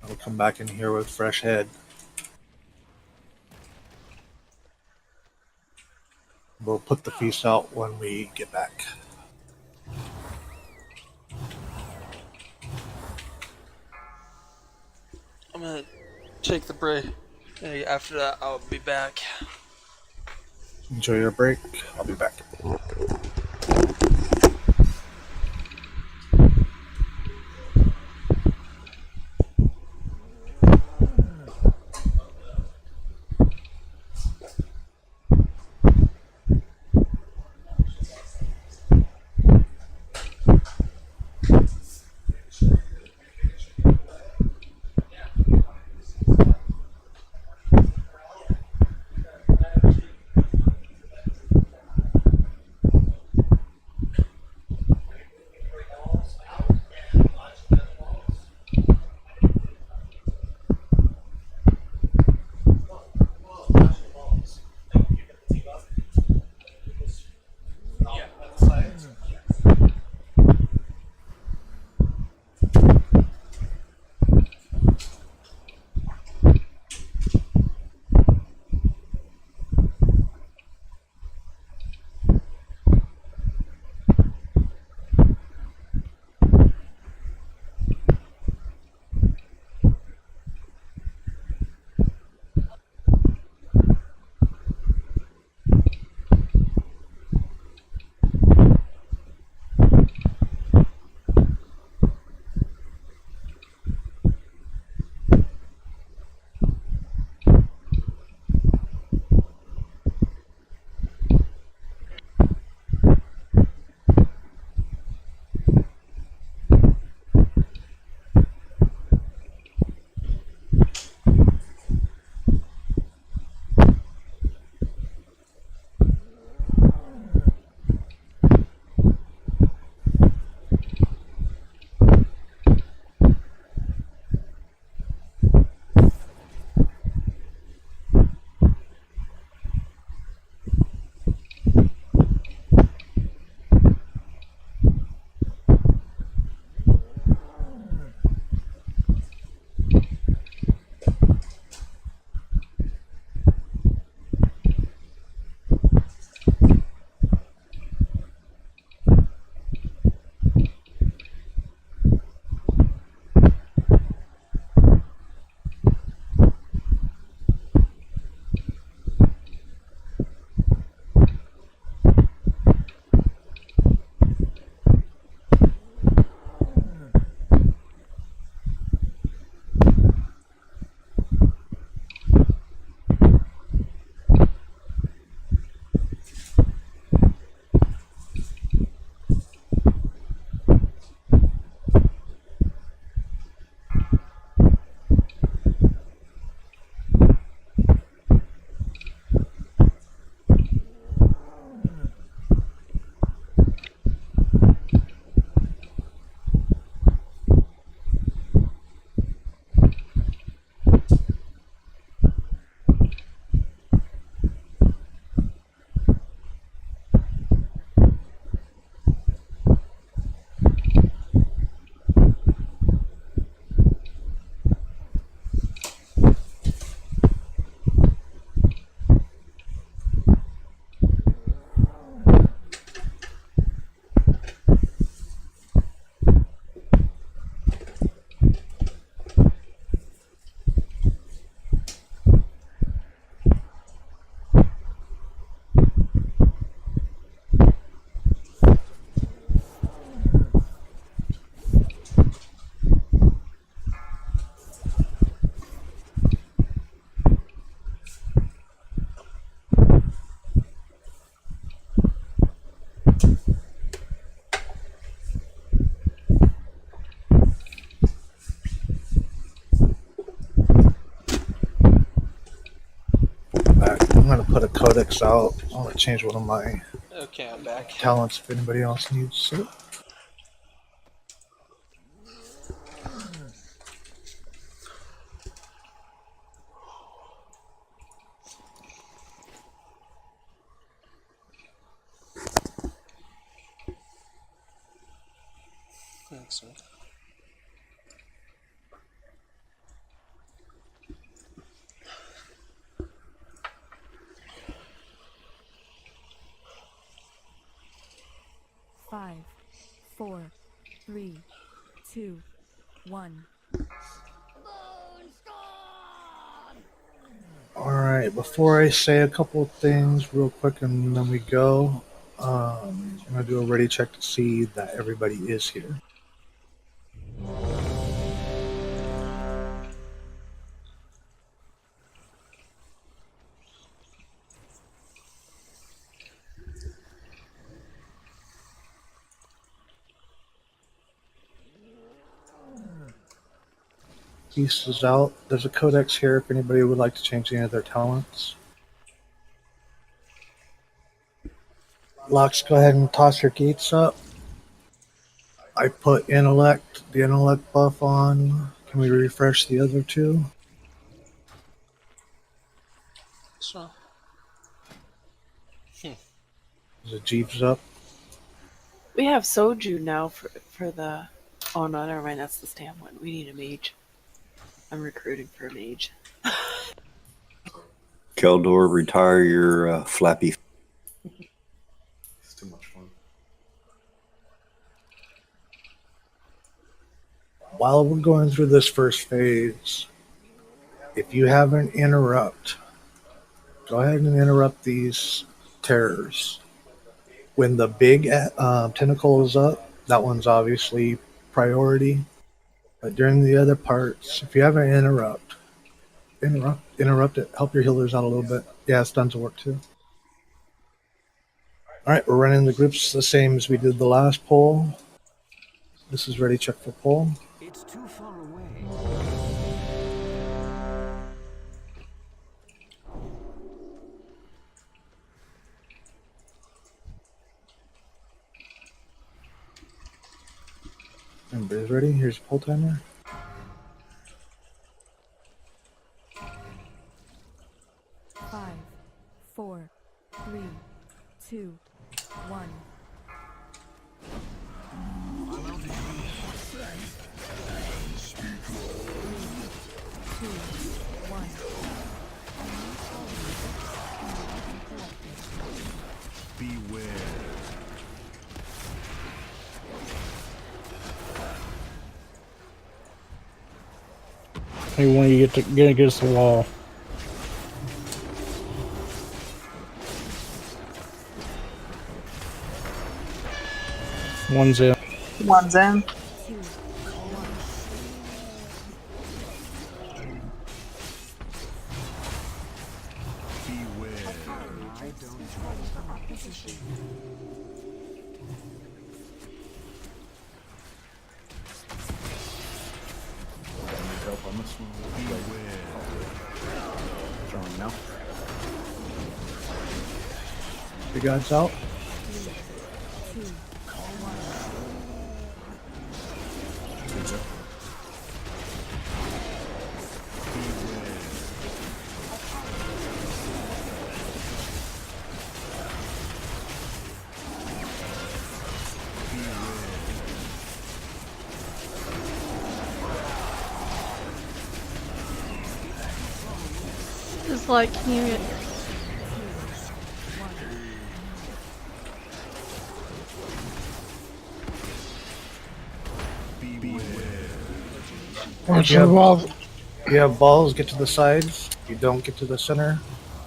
And we'll come back in here with fresh head. We'll put the feast out when we get back. I'm gonna take the break. After that, I'll be back. Enjoy your break. I'll be back. put a codex out. I want to change one of my Okay, I'm back. talents if anybody else needs it. Thanks, man. Five, 4, 3, 2, 1. Alright, before I say a couple of things real quick and then we go, I'm going to do a ready check to see that everybody is here. Beast is out. There's a codex here if anybody would like to change any of their talents. Locks, go ahead and toss your gates up. I put the intellect buff on. Can we refresh the other two? Sure. The Jeeps up. We have Soju now for the... Oh no, never mind, that's the stam one. We need a mage. I'm recruiting for a mage. Keldor, retire your flappy. It's too much fun. While we're going through this first phase, if you have an interrupt, go ahead and interrupt these terrors. When the big tentacle is up, that one's obviously priority. But during the other parts, if you have an interrupt it. Help your healers out a little bit. Yeah, stuns will work too. Alright, we're running the groups the same as we did the last poll. This is ready check for poll. It's too far away. Everybody's ready? Here's poll timer. Five, 4, 3, 2, 1. Beware. Hey, when you get against the wall. One's in. One's in. Help on this one. Throwing now. The guys out. Just like, can you... Watch You the have, wall. you have balls, get to the sides. If you don't get to the center,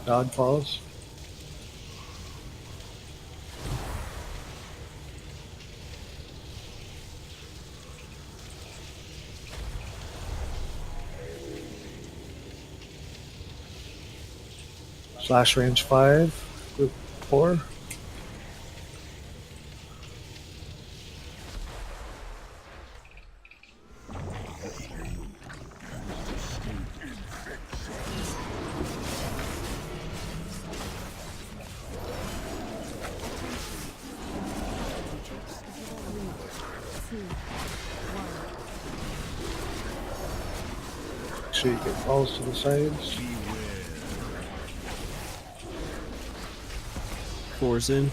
dodge balls. Slash range 5, group 4. Make sure you get balls to the sides. Four's in.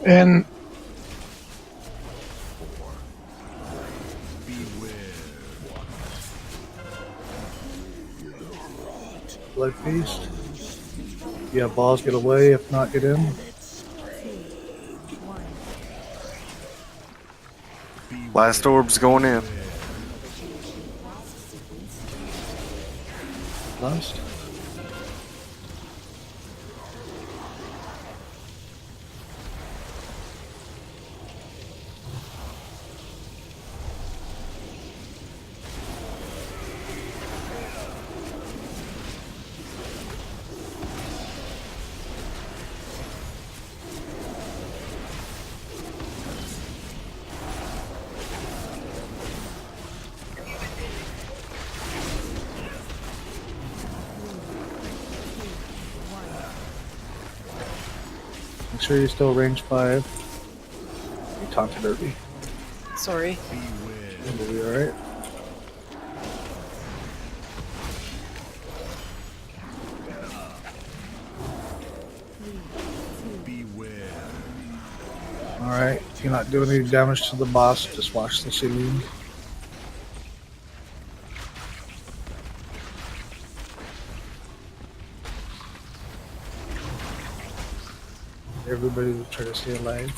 And Blood Feast. Yeah, balls get away. If not, get in. Last orb's going in. Last. Make sure you're still range 5. You taunted Derby. Sorry. You'll be alright. Alright, if you're not doing any damage to the boss, just watch the ceiling. Everybody will try to stay alive.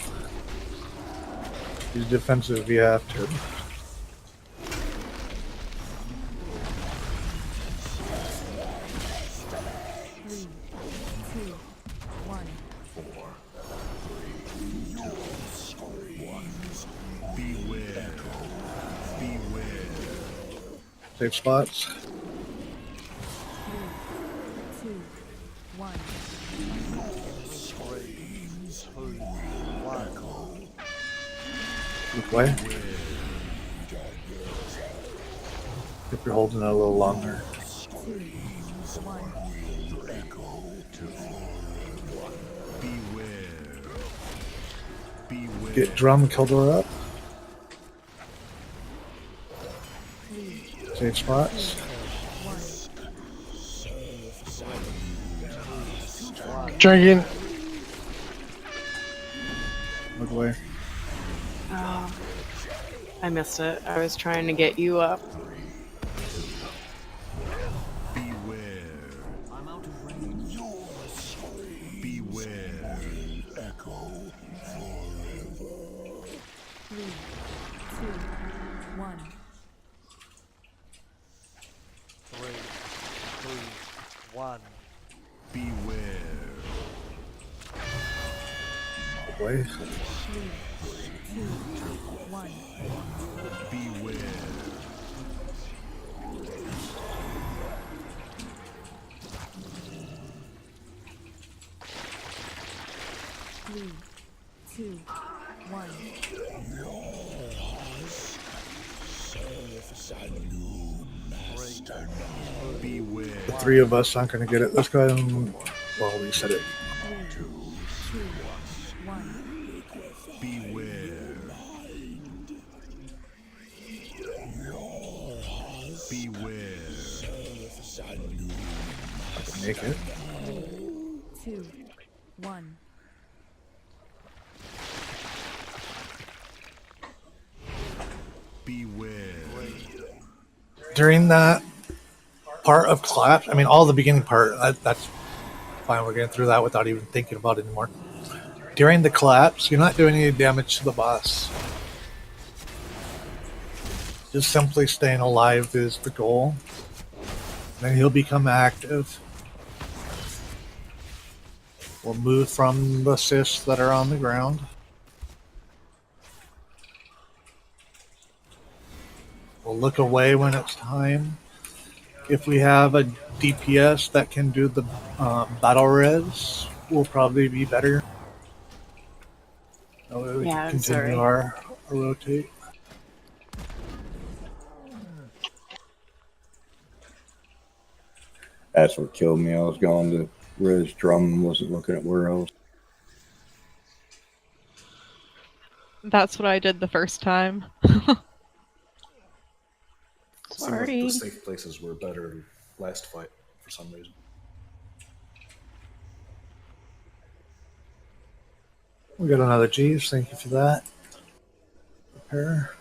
Use defensive if you have to. Safe spots. Look away. If you're holding it a little longer. Get drum Kildor up. Save spots. drinking. Look away. Oh, I missed it. I was trying to get you up. Way. The three of us aren't going to get it. Let's go ahead and reset it. Make it. 2, 1. During that part of collapse, I mean, all the beginning part, that's fine. We're getting through that without even thinking about it anymore. During the collapse, you're not doing any damage to the boss. Just simply staying alive is the goal. Then he'll become active. We'll move from the cysts that are on the ground. We'll look away when it's time. if we have a DPS that can do the battle res, will probably be better. That way we Yeah, can I'm continue sorry. our rotate. That's what killed me. I was going to res drum and wasn't looking at where I was. That's what I did the first time. Seemed like Sorry. the safe places were better last fight for some reason. We got another Jeeves. Thank you for that. Repair.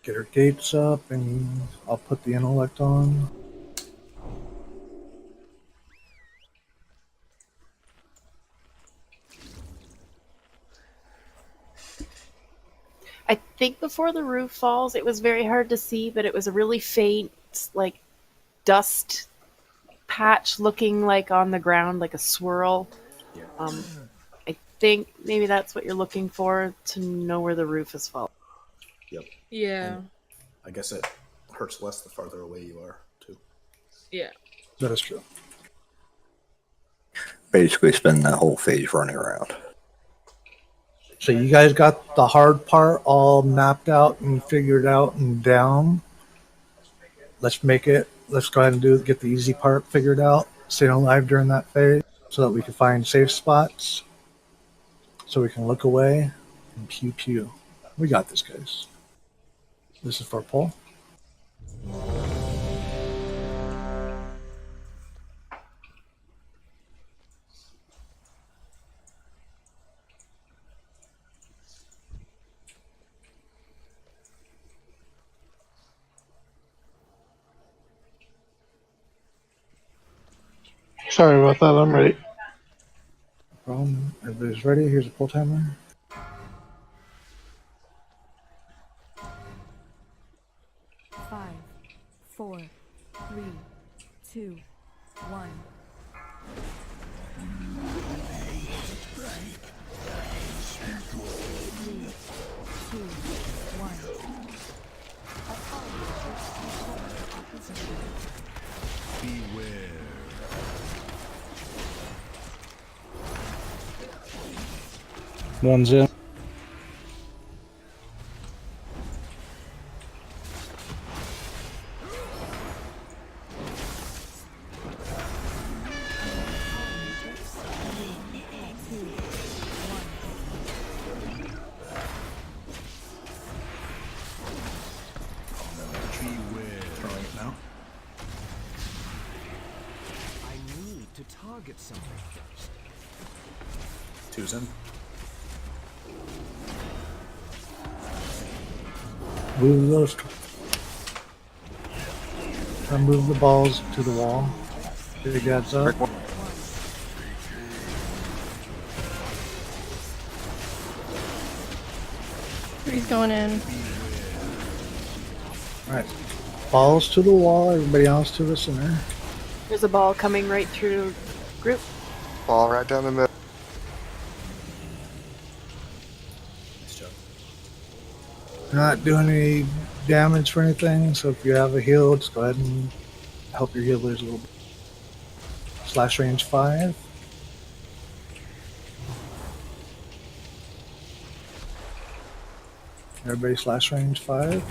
Get our gates up, and I'll put the intellect on. I think before the roof falls, it was very hard to see, but it was a really faint, like, dust patch looking like on the ground, like a swirl. I think maybe that's what you're looking for to know where the roof is falling. Yep. Yeah. And I guess it hurts less the farther away you are, too. Yeah. That is true. Basically spend that whole phase running around. So you guys got the hard part all mapped out and figured out and down. Let's go ahead and get the easy part figured out. Stay alive during that phase so that we can find safe spots. So we can look away and pew pew. We got this, guys. This is for Paul. Sorry about that. I'm ready. No problem. Everybody's ready. Here's a pull timer. Five, 4, 3, 2, 1. 3, 2, 1. Beware. One's in. Throwing it now. I need to target something first. Two's in. Move those. Try and move the balls to the wall. Big heads up. He's going in. Alright. Balls to the wall, everybody else to the center. There's a ball coming right through group. Ball right down the middle. Nice job. Not doing any damage for anything, so if you have a heal, just go ahead and help your healers a little bit. Slash range 5. Everybody slash range 5.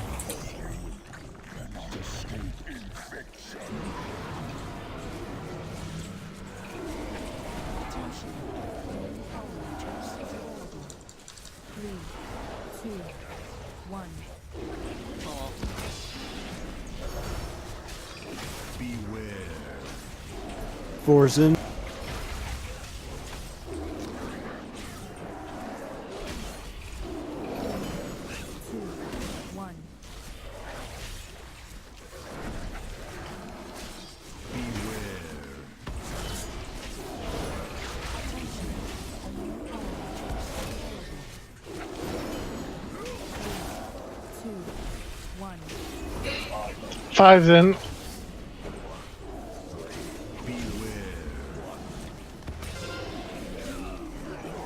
Four's in. Five's in.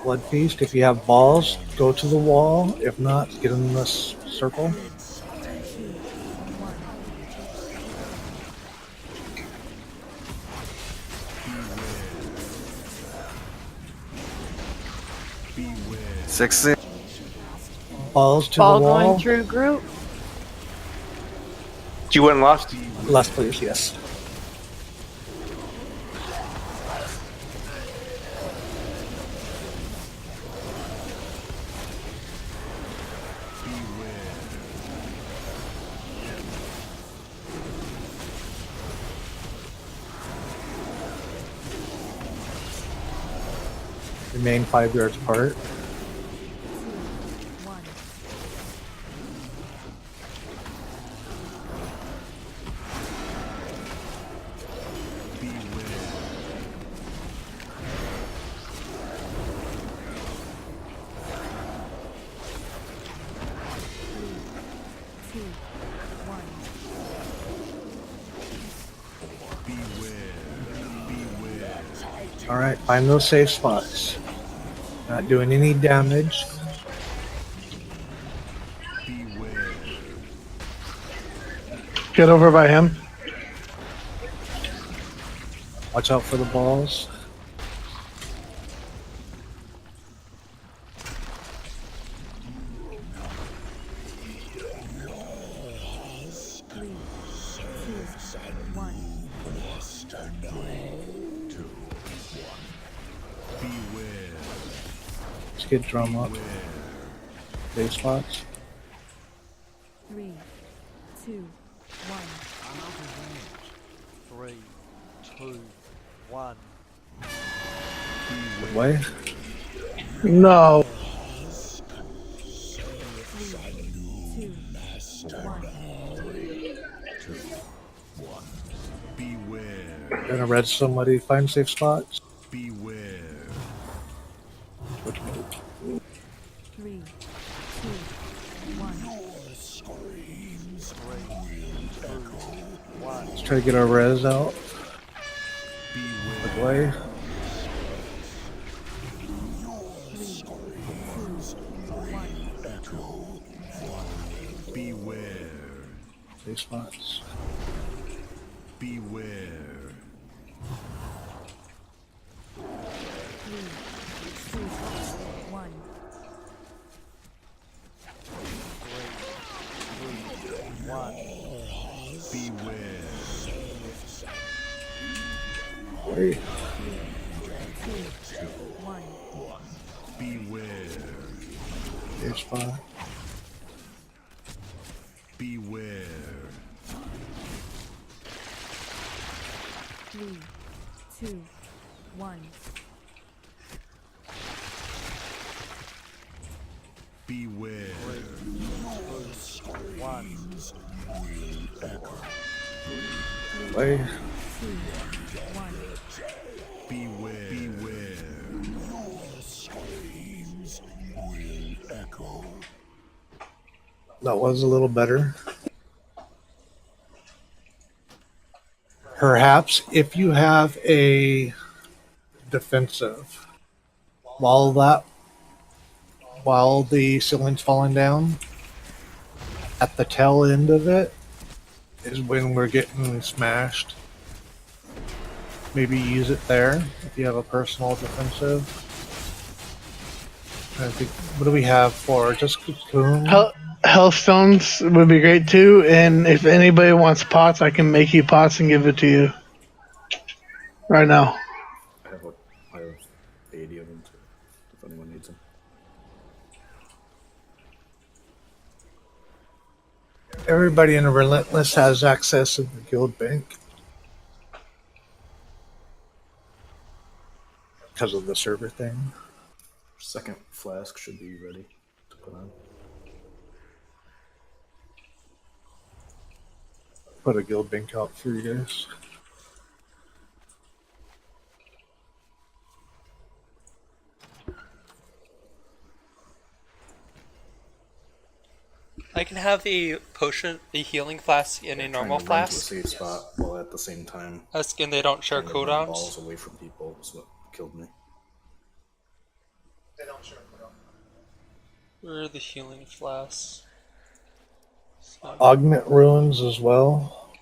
Blood Feast. If you have balls, go to the wall. If not, get in this circle. Beware. 16. Balls to Ball the wall. going through group. Do you went left? Left, please. Yes. Remain 5 yards apart. Alright, find those safe spots. Not doing any damage. Get over by him. Watch out for the balls. Let's get drum up. Safe spots. 3, 2, 1. 3, 2, 1. Good way. No. 3, 2, 1. Beware. Gonna red somebody. Find safe spots. Beware. 3, 2, 1. Let's try to get our res out. Good way. Beware. Safe spots. Beware. 3, 2, 1. 1. Beware. Wait. 2, 1. Beware. Safe spot. Beware. 3, 2, 1. Beware. 1. Way. 2, 1. Beware. Beware. That was a little better. Perhaps if you have a defensive, while the ceiling's falling down, at the tail end of it is when we're getting smashed. Maybe use it there if you have a personal defensive. I think, what do we have for just cocoon? Hellstones would be great too, and if anybody wants pots, I can make you pots and give it to you. Right now. I have 80 of them too, if anyone needs them. Everybody in Relentless has access to the guild bank because of the server thing. Second flask should be ready to put on. Put a guild bank out for you guys. I can have a potion, a healing flask, and a normal flask. Safe spot while at the same time. And they don't share trying to burn cooldowns. Balls away from people is what killed me. Where are the healing flasks? Augment ruins as well.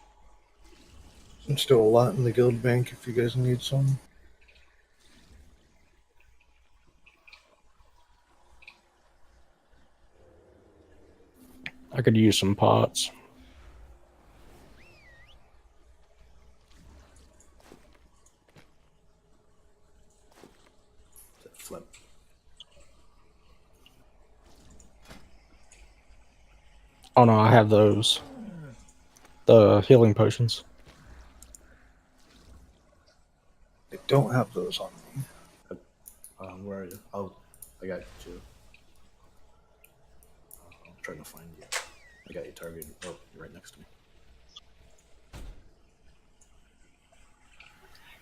There's still a lot in the guild bank if you guys need some. I could use some pots. Flip. Oh no, I have those. The healing potions. I don't have those on me. Where are you? Oh, I got you. I'm trying to find you. I got you targeted. Oh, you're right next to me.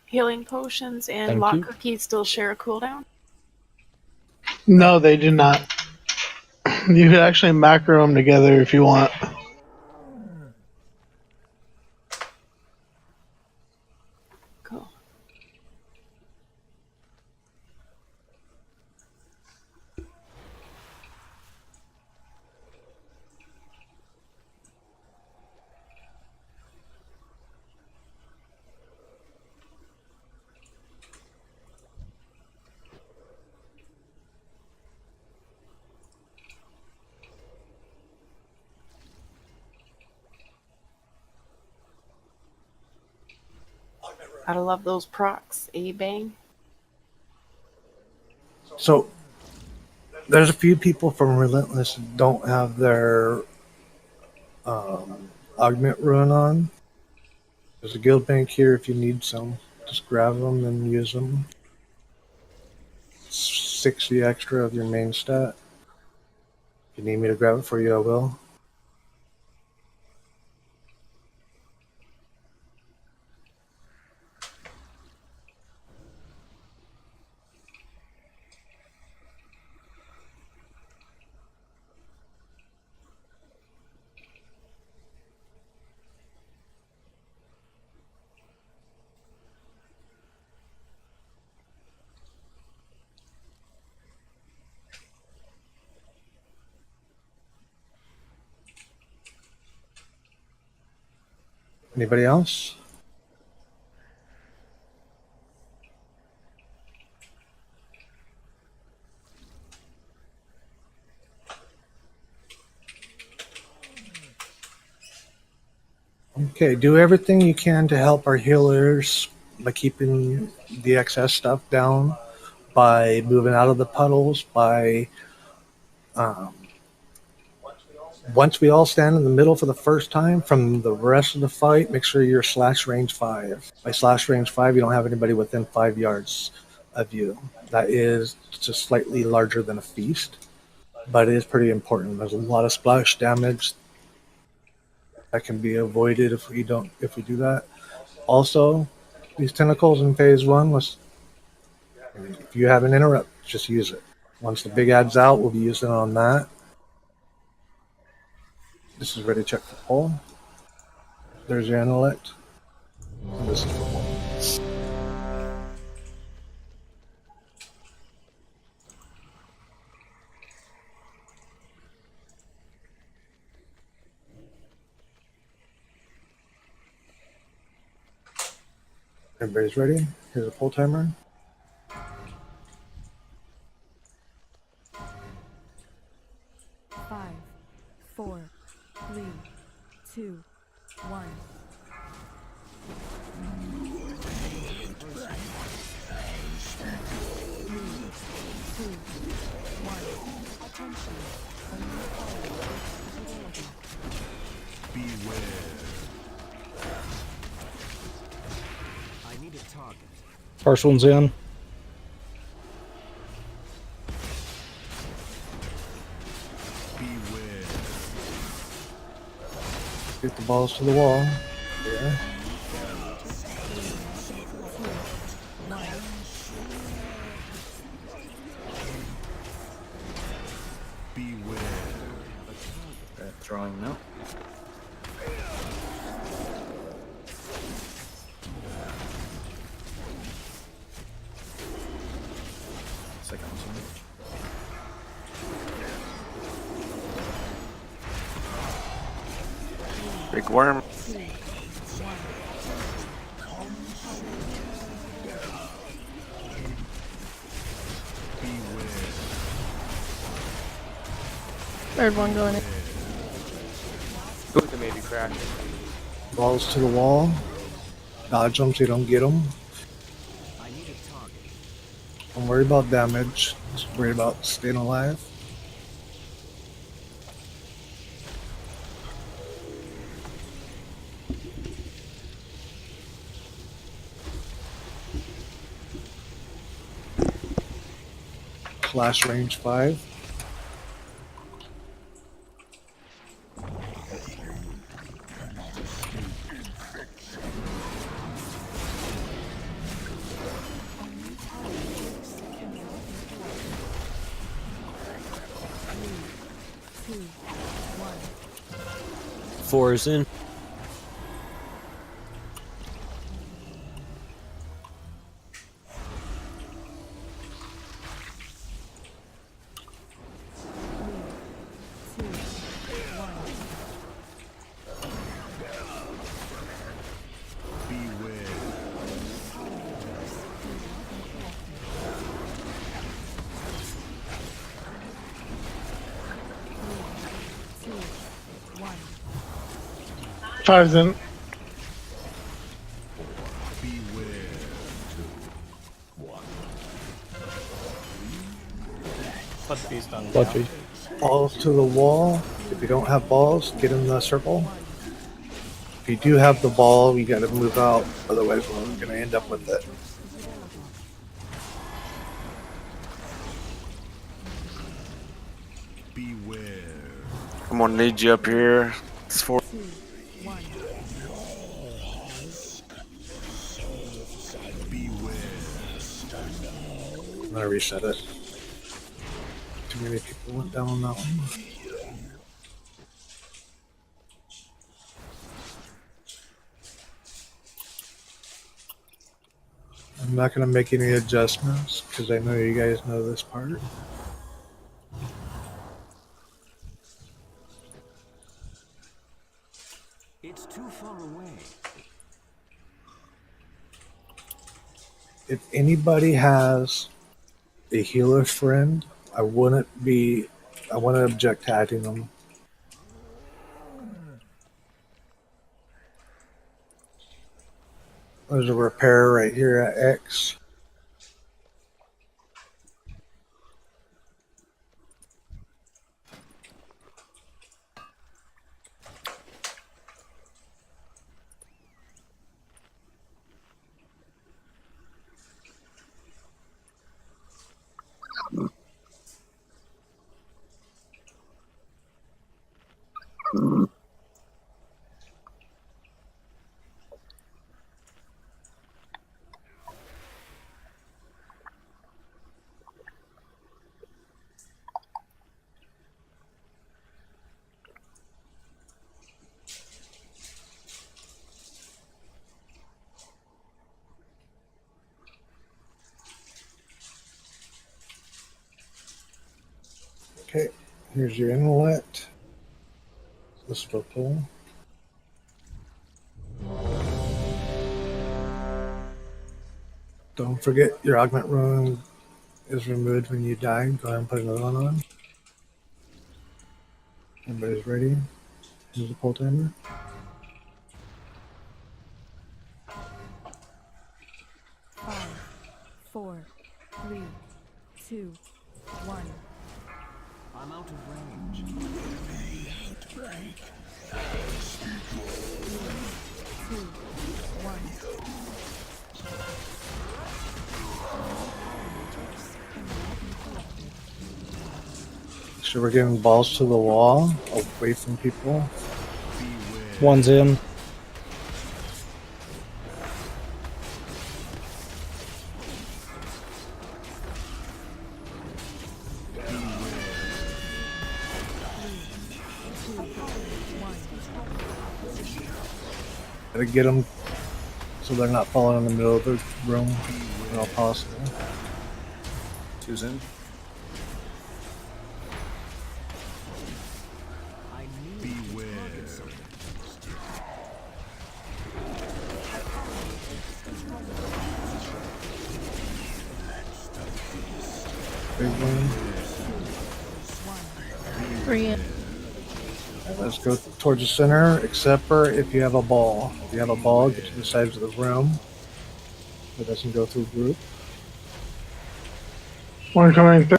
Healing potions and Thank lock you. cookies still share a cooldown? No, they do not. You could actually macro them together if you want. Cool. Gotta love those procs, bang. So there's a few people from Relentless that don't have their augment rune on. There's a guild bank here if you need some. Just grab them and use them. 60 extra of your main stat. If you need me to grab it for you, I will. Anybody else? Okay, do everything you can to help our healers by keeping the excess stuff down, by moving out of the puddles, by once we all stand in the middle for the first time, from the rest of the fight, make sure you're slash range 5. By slash range 5, you don't have anybody within 5 yards of you. That is just slightly larger than a feast, but it is pretty important. There's a lot of splash damage that can be avoided if we do that. Also, these tentacles in phase 1 if you have an interrupt, just use it. Once the big ad's out, we'll be using it on that. This is ready to check for pull. There's your intellect. And this is for pull. Everybody's ready? Here's a pull timer. Five, 4, 3, 2, 1. I need a target. First one's in. Get the balls to the wall. Yeah. Throwing now. Second one. Big worm. Third one going in. Who's the maybe crack? Balls to the wall. Dodge them so you don't get them. Don't worry about damage. Just worry about staying alive. Clash range 5. Four is in. Five's in. Blood feast on Blood feast. Balls to the wall. If you don't have balls, get in the circle. If you do have the ball, you gotta move out, otherwise we're gonna end up with it. I'm gonna need you up here. It's 4. I'm gonna reset it. Too many people went down on that one. I'm not gonna make any adjustments because I know you guys know this part. It's too far away. If anybody has a healer friend, I wouldn't object to adding them. There's a repair right here at X. Okay, here's your inlet. This will pull. Don't forget your augment rune is removed when you die. Go ahead and put another one on. Everybody's ready? Here's the pull timer. Five, four, three, two, one. I'm out of range. Outbreak. 2, 1. So we're getting balls to the wall, away from people. One's in. Gotta get them so they're not falling in the middle of the room at all possible. Two's in. big one. 3 in. And let's go towards the center, except for if you have a ball. If you have a ball, get to the sides of the room. It doesn't go through group. One coming through.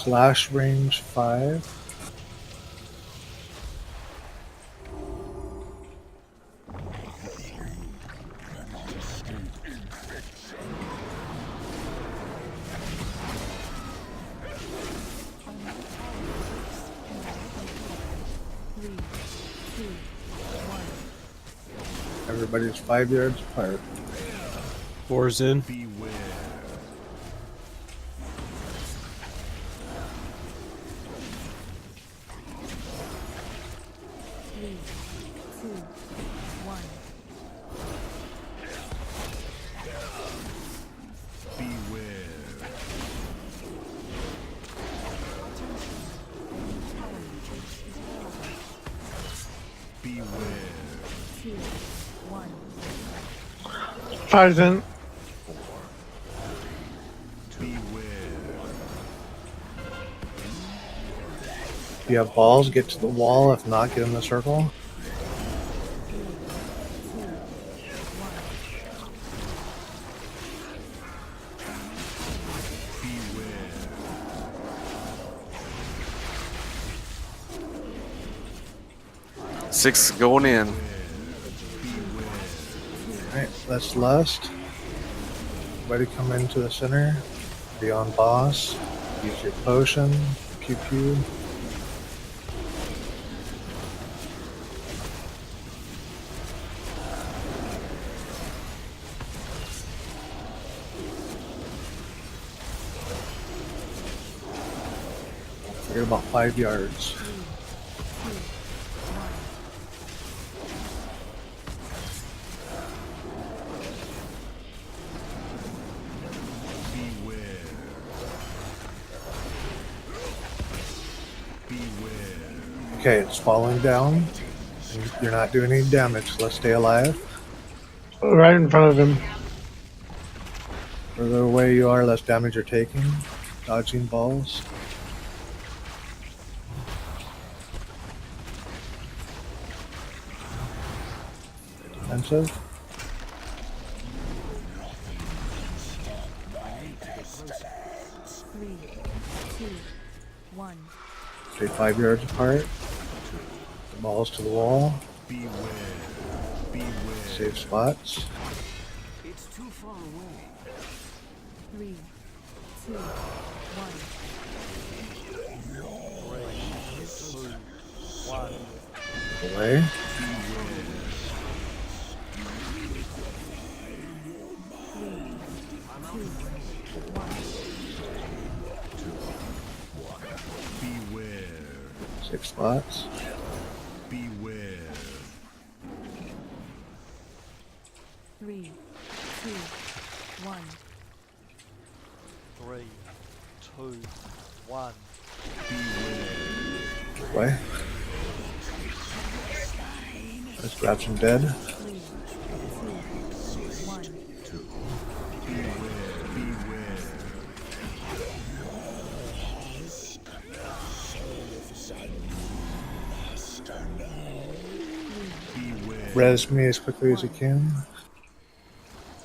Slash range 5. Everybody's 5 yards apart. 4's in. Five's in. If you have balls, get to the wall. If not, get in the circle. Six going in. Alright, that's lust. Everybody come into the center. Be on boss. Use your potion. Pew pew. Forget about 5 yards. Okay, it's falling down. You're not doing any damage. Let's stay alive. Right in front of him. Further away you are, less damage you're taking. Dodging balls. Defensive. Stay 5 yards apart. The balls to the wall. Save spots. It's too far away. 3, 2, 1. Away. Six spots. Beware. 3, 2, 1. 3, 2, 1. Away. Let's grab some dead. 3, 2, 1. Res me as quickly as you can.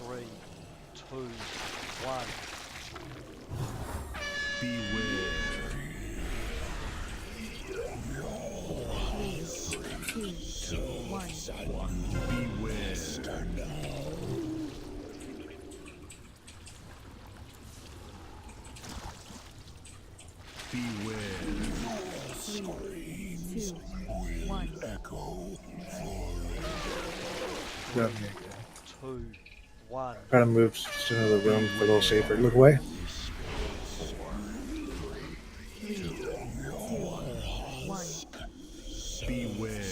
3, 2, 1. Beware. 3, 2, 1. Beware. Beware. 3, 2, 1. Grab me. 2, 1. Try to move into the room for a little safer. Look away. 3, 2, 1. Beware.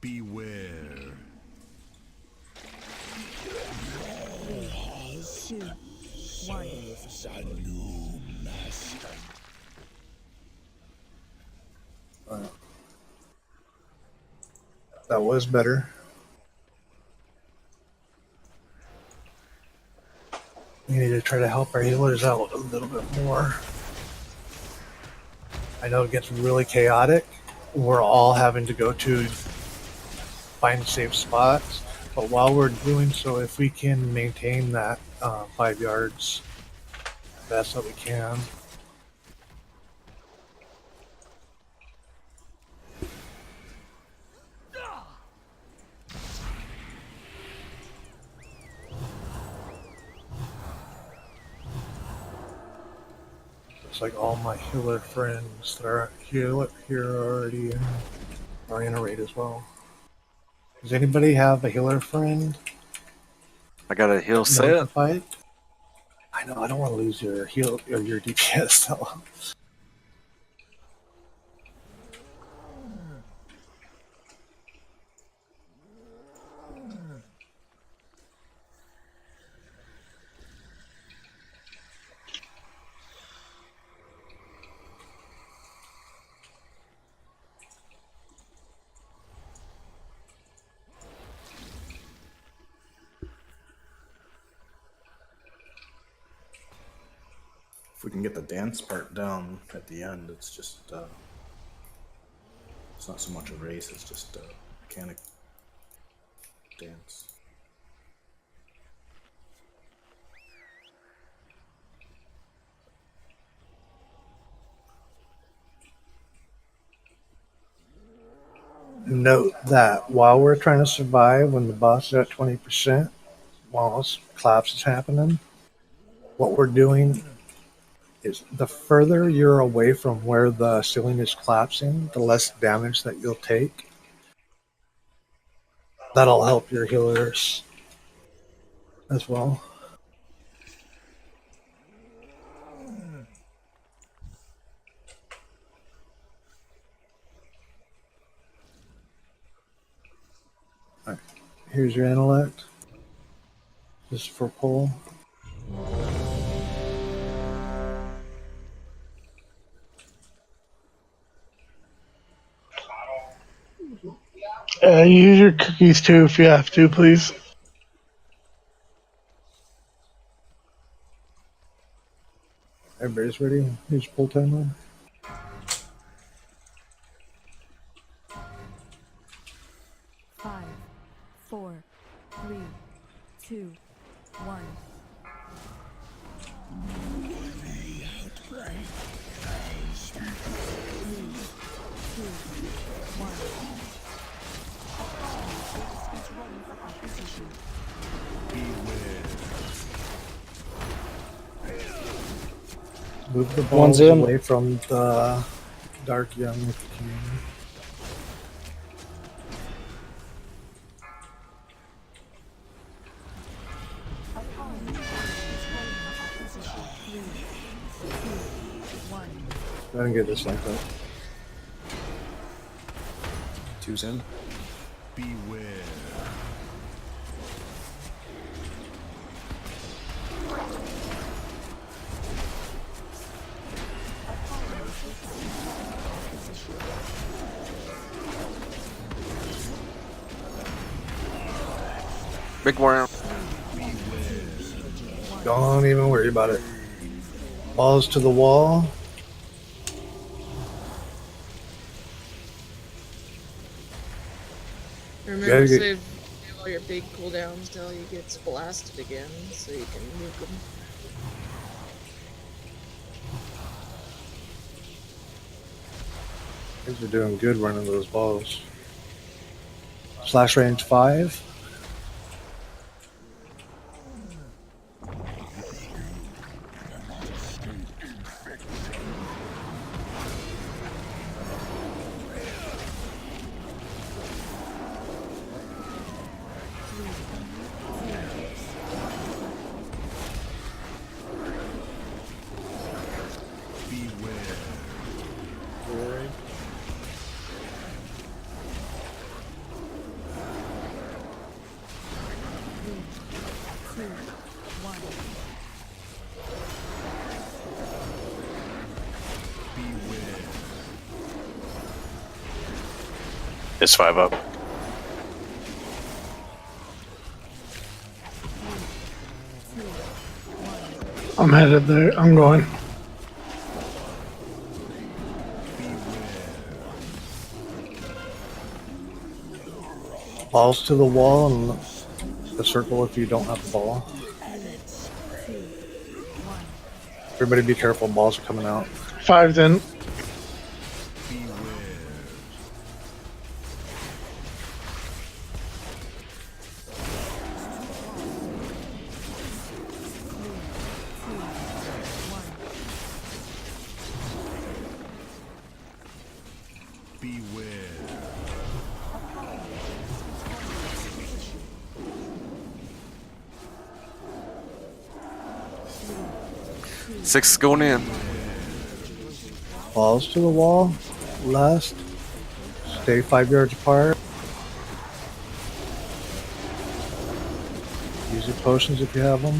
Beware. 3, 2, 1. That was better. We need to try to help our healers out a little bit more. I know it gets really chaotic. We're all having to go to find safe spots, but while we're doing so, if we can maintain that 5 yards, best that we can. It's like all my healer friends that are here are already are in a raid as well. Does anybody have a healer friend? I got a heal that knows set. to fight? I know, I don't want to lose your heal or your DPS though. If we can get the dance part down at the end, it's just it's not so much a race, it's just a mechanic dance. Note that while we're trying to survive, when the boss is at 20%, while this collapse is happening, what we're doing is the further you're away from where the ceiling is collapsing, the less damage that you'll take. That'll help your healers as well. Alright, here's your intellect. Just for pull. Use your cookies too if you have to, please. Everybody's ready? Here's pull timer. Five, four, three, two, one. Move the One's balls in. away from the dark young if you can. Go ahead and get this linked up. Two's in. Beware. Big warrior. Don't even worry about it. Balls to the wall. Remember Yeah, to you save all your big cooldowns till he gets blasted again, so you can nuke him. Guys are doing good running those balls. Slash range 5. It's 5 up. I'm headed there. I'm going. Balls to the wall and the circle if you don't have the ball. Everybody be careful, balls are coming out. 5's in. Six is going in. Balls to the wall. Last. Stay 5 yards apart. Use your potions if you have them.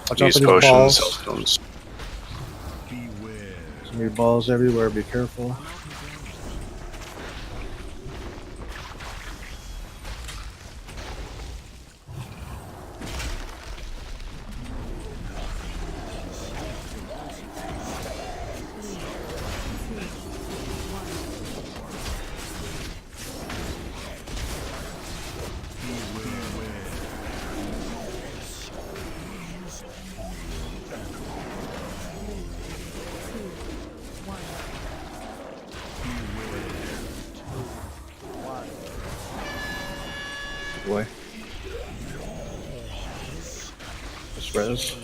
Watch out Use for these potions. balls. Stones. There's gonna be balls everywhere. Be careful. Boy. This res.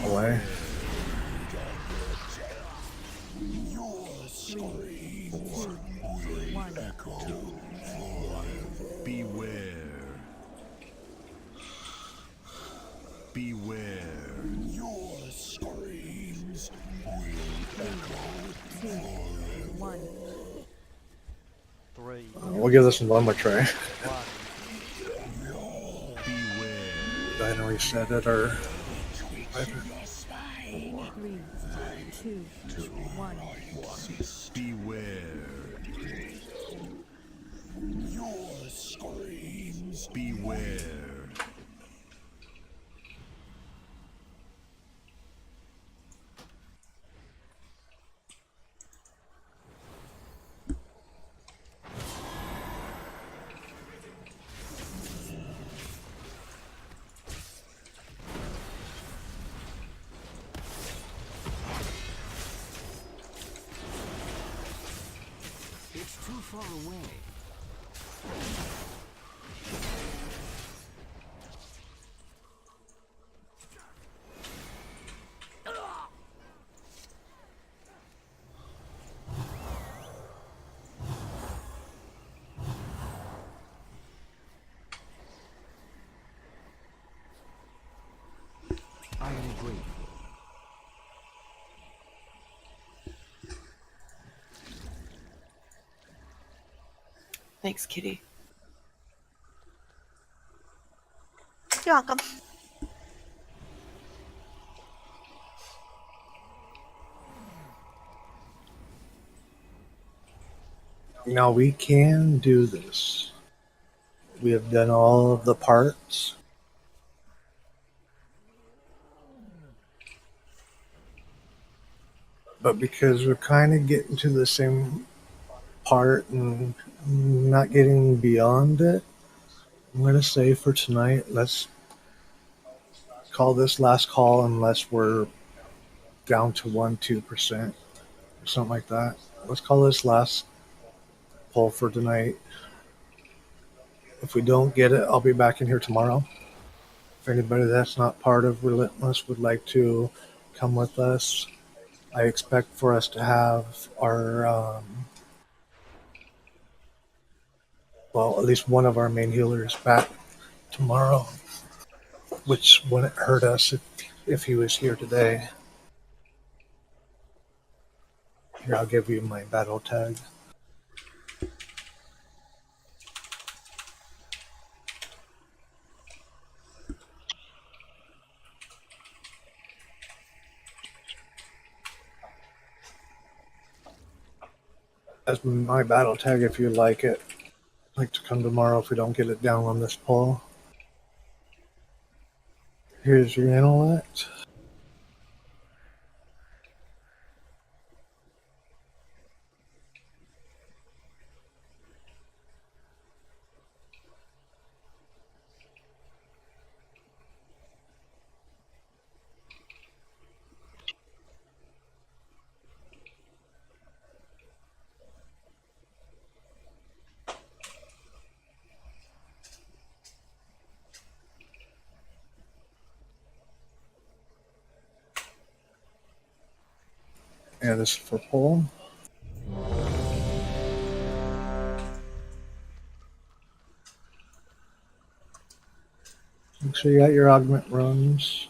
Away. We'll give this one more try. I know he said it or. 3, 2, 1. Beware. Your screams. Beware. It's too far away. I am grateful. Thanks, Kitty. You're welcome. Now we can do this. We have done all of the parts. But because we're kind of getting to the same part and not getting beyond it, I'm going to say for tonight, let's call this last call unless we're down to 1-2% or something like that. Let's call this last poll for tonight. If we don't get it, I'll be back in here tomorrow. If anybody that's not part of Relentless would like to come with us, I expect for us to have our, well, at least one of our main healers back tomorrow, which wouldn't hurt us if he was here today. Here, I'll give you my battle tag. That's my battle tag if you like it. I'd like to come tomorrow if we don't get it down on this poll. Here's your intellect. And this is for poll. Make sure you got your augment runs.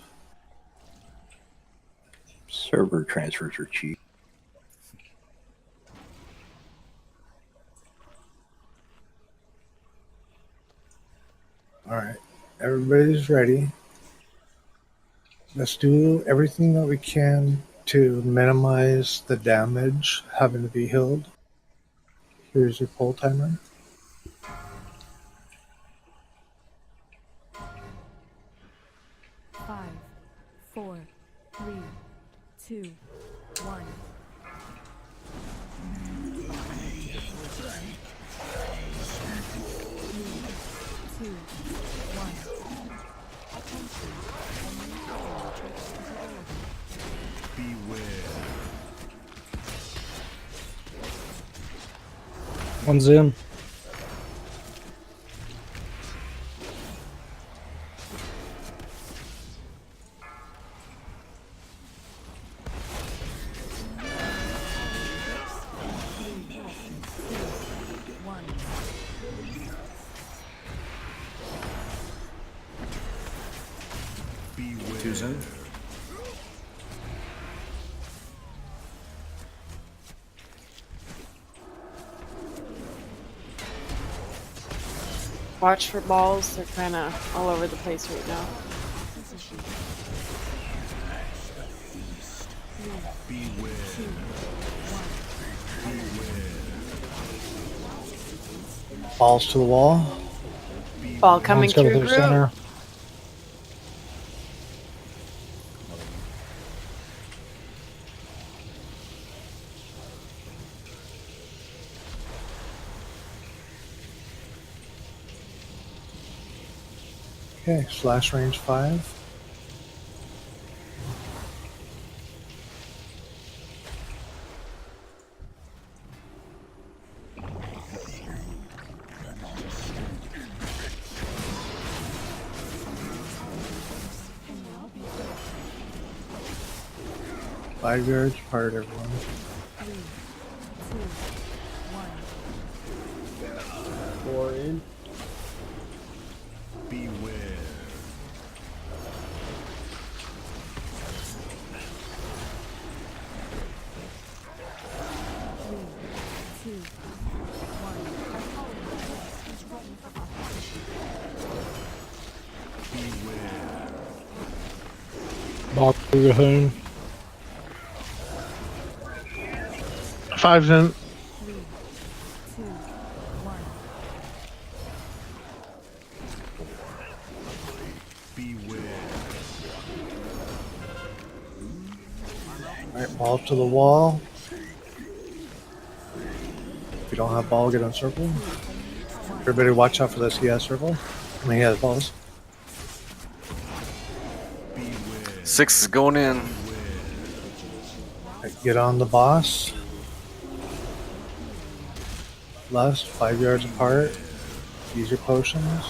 Server transfers are cheap. Alright, everybody's ready. Let's do everything that we can to minimize the damage having to be healed. Here's your poll timer. Five, 4, 3, 2, 1. One's in. Two's in. Watch for balls. They're kind of all over the place right now. Balls to the wall. Ball coming One's coming through through group. center. Okay, slash range 5. Five yards apart, everyone. 3, 2, 1. 4 in. Beware. Ball through the home. 5's in. 3, 2, 1. Alright, ball to the wall. If you don't have ball, get uncircled. Everybody watch out for this. He has circle. I mean, he has balls. 6 is going in. Get on the boss. Lust, 5 yards apart. Use your potions.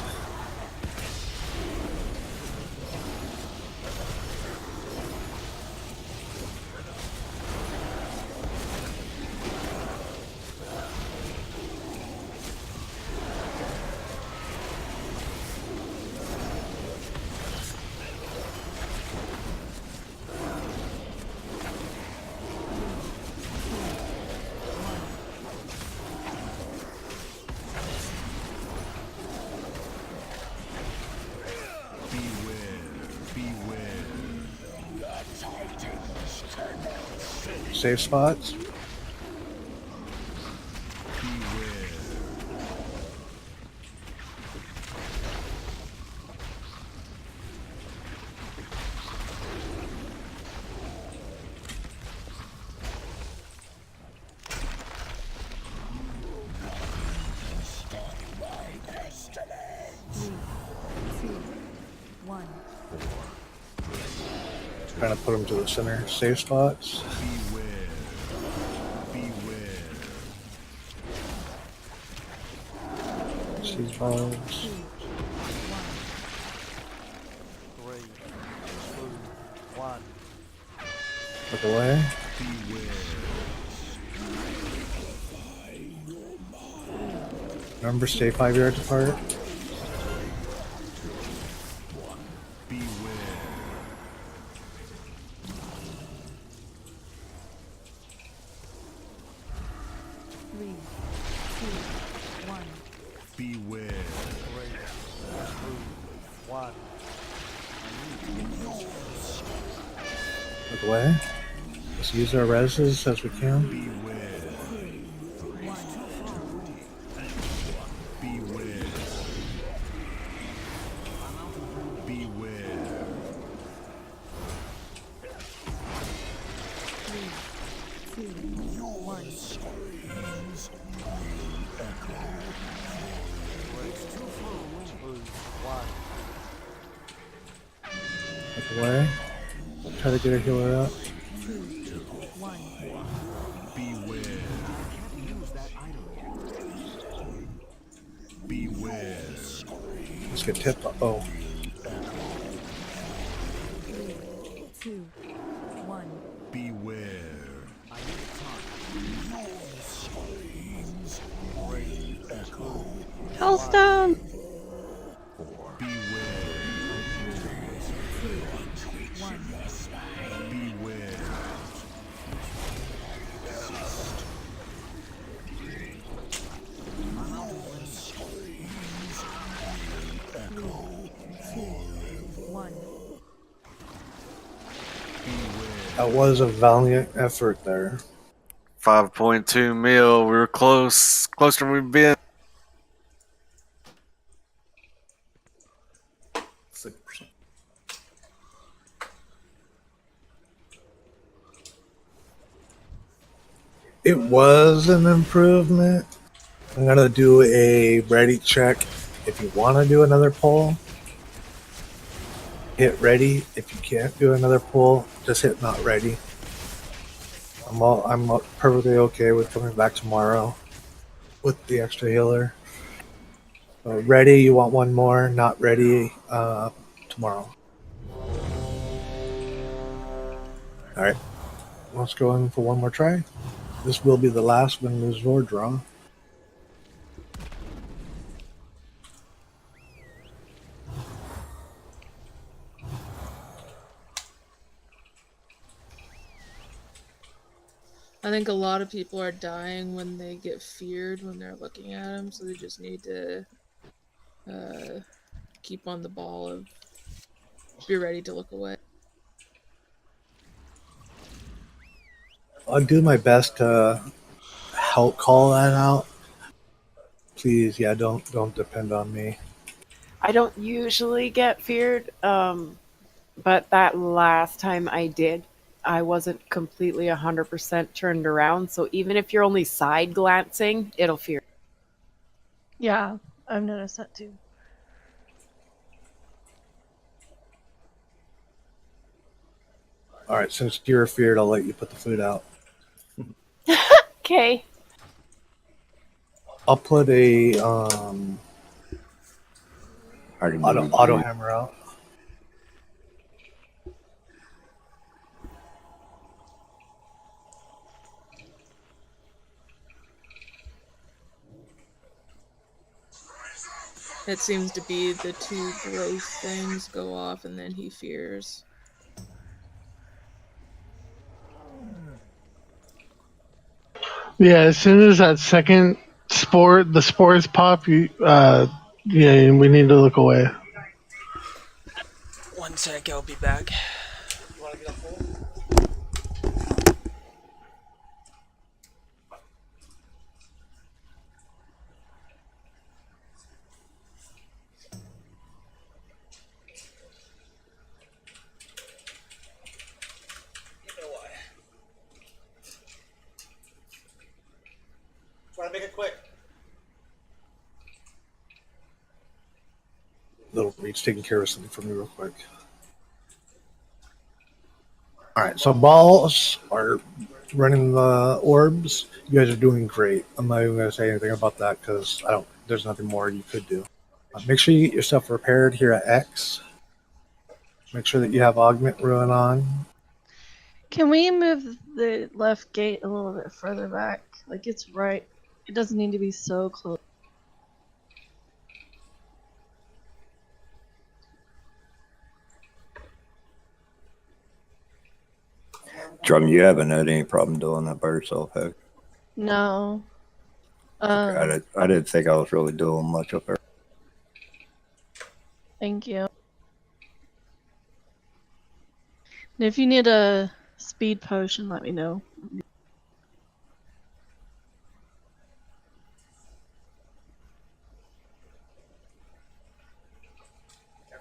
Safe spots. Trying to put them to the center. Safe spots. These balls. 3, 2, 1. Look away. Remember, stay 5 yards apart. Look away. Let's use our reses as we can. Look away. Try to get a healer up. Let's get tipped. Oh. 2, 1. Hellstone! That was a valiant effort there. 5.2 mil. We were close. Closer than we've been. 6%. It was an improvement. I'm gonna do a ready check. If you want to do another pull, hit ready. If you can't do another pull, just hit not ready. I'm perfectly okay with coming back tomorrow with the extra healer. Ready, you want one more. Not ready, tomorrow. All right, let's go in for one more try. This will be the last win, lose, or draw. I think a lot of people are dying when they get feared when they're looking at them, so they just need to keep on the ball of be ready to look away. I'll do my best to help call that out. Please, yeah, don't depend on me. I don't usually get feared, but that last time I did, I wasn't completely 100% turned around. So even if you're only side glancing, it'll fear. Yeah, I've noticed that too. All right, since you're feared, I'll let you put the food out. Okay. I'll put a auto Dude. hammer out. It seems to be the two growth things go off and then he fears. Yeah, as soon as that second the spores pop, yeah, we need to look away. 1 sec, I'll be back. You wanna get a hold? Try to make it quick. Little Reed's taking care of something for me real quick. All right, so balls are running the orbs. You guys are doing great. I'm not even going to say anything about that because there's nothing more you could do. Make sure you get yourself repaired here at X. Make sure that you have augment run on. Can we move the left gate a little bit further back? Like it's right. It doesn't need to be so close. Drum, you haven't had any problem doing that by yourself, have you? No. Okay, I didn't think I was really doing much up there. Thank you. And if you need a speed potion, let me know.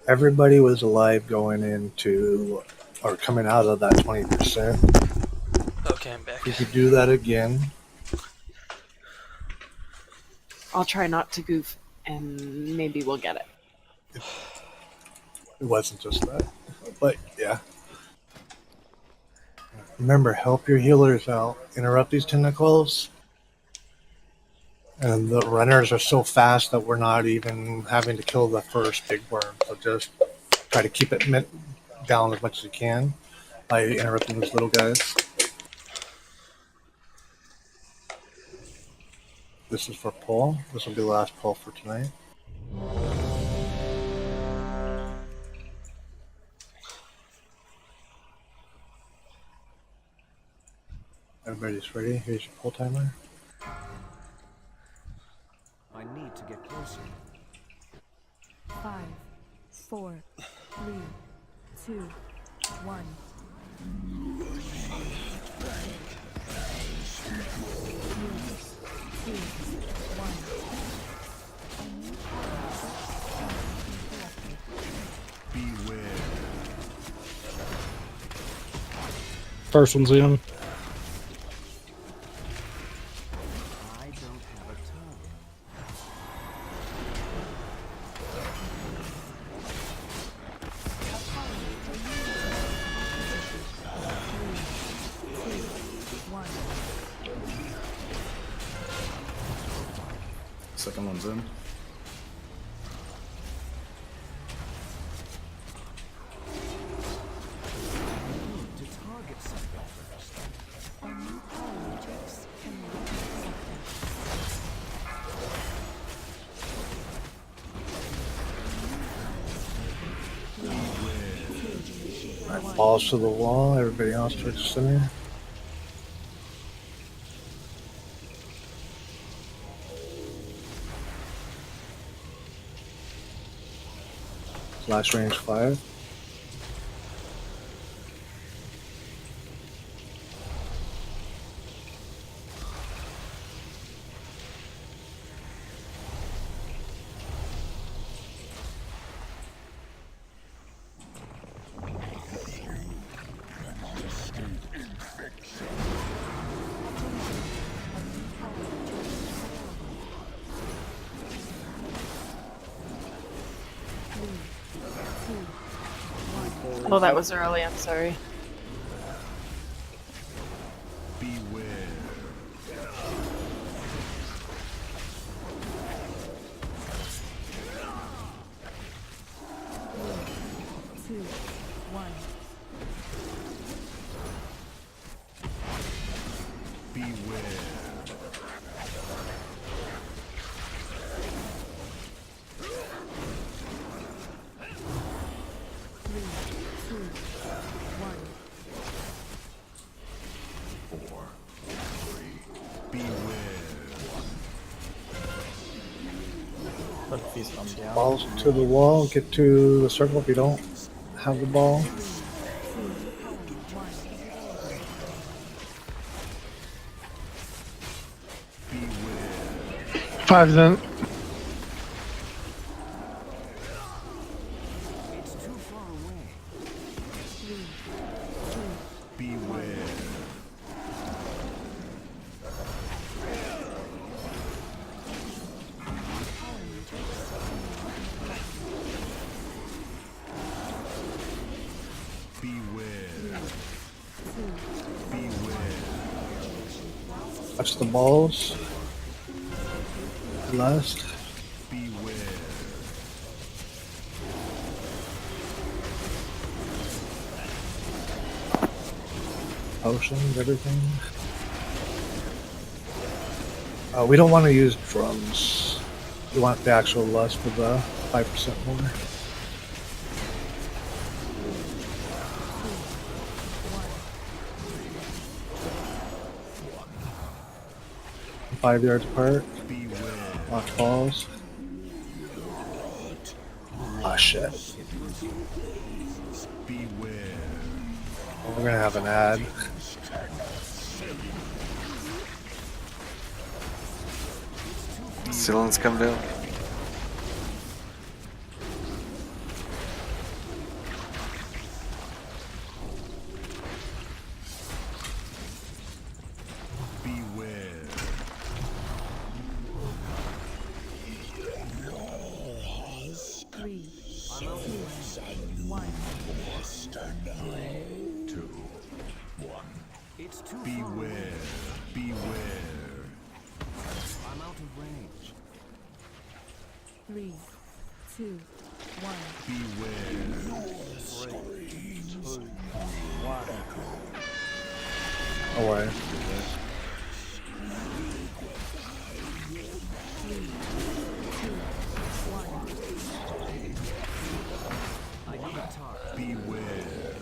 Everybody was alive going into or coming out of that 20%. Okay, I'm back. If you could do that again. I'll try not to goof, and maybe we'll get it. It wasn't just that, but yeah. Remember, help your healers out. Interrupt these tentacles. And the runners are so fast that we're not even having to kill the first big worm. So just try to keep it down as much as you can by interrupting those little guys. This is for pull. This will be the last pull for tonight. Everybody's ready. Here's your pull timer. I need to get closer. 5, 4, 3, 2, 1. Beware. First one's in. I don't have a tongue. Second one's in. To target something first. Alright, balls to the wall. Everybody else towards the center. Last range 5. Oh, that was early. I'm sorry. He's come down. Balls to the wall. Get to the circle if you don't have the ball. 5 cents. It's too far away. Beware. Watch the balls. Last. Potions, everything. We don't want to use drums. We want the actual lust for the 5% more. Five yards apart. Watch balls. Oh shit. We're gonna have an ad. Ceilings come down. It's too beware. Beware. I'm out of range. 3, 2, 1. Beware. 3, 2, 1. Away. 3, 2, 1. I need a target. Beware.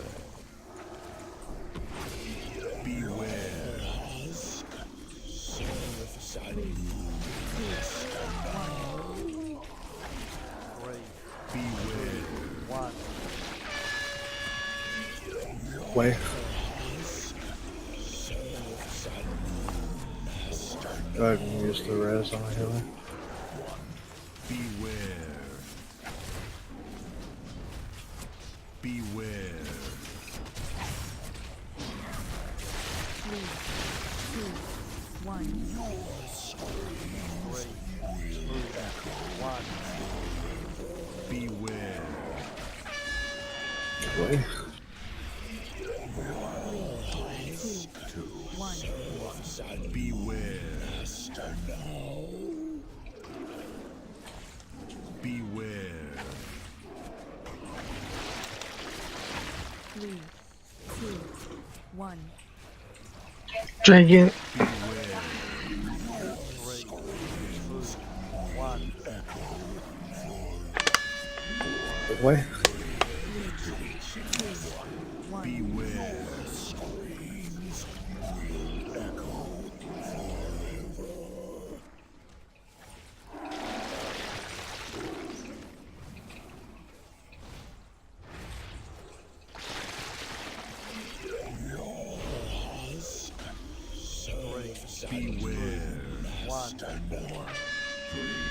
Beware. 3, 2, 1. Beware. 1. Way. Go ahead and use the res on the healer. Beware. Beware. 3, 2, 1. 3, 2, 1. Beware. Way. 3, 2, 1. Beware. Beware. 3, 2, 1. Drinking. 3, 2, 1. Way. Beware. Beware.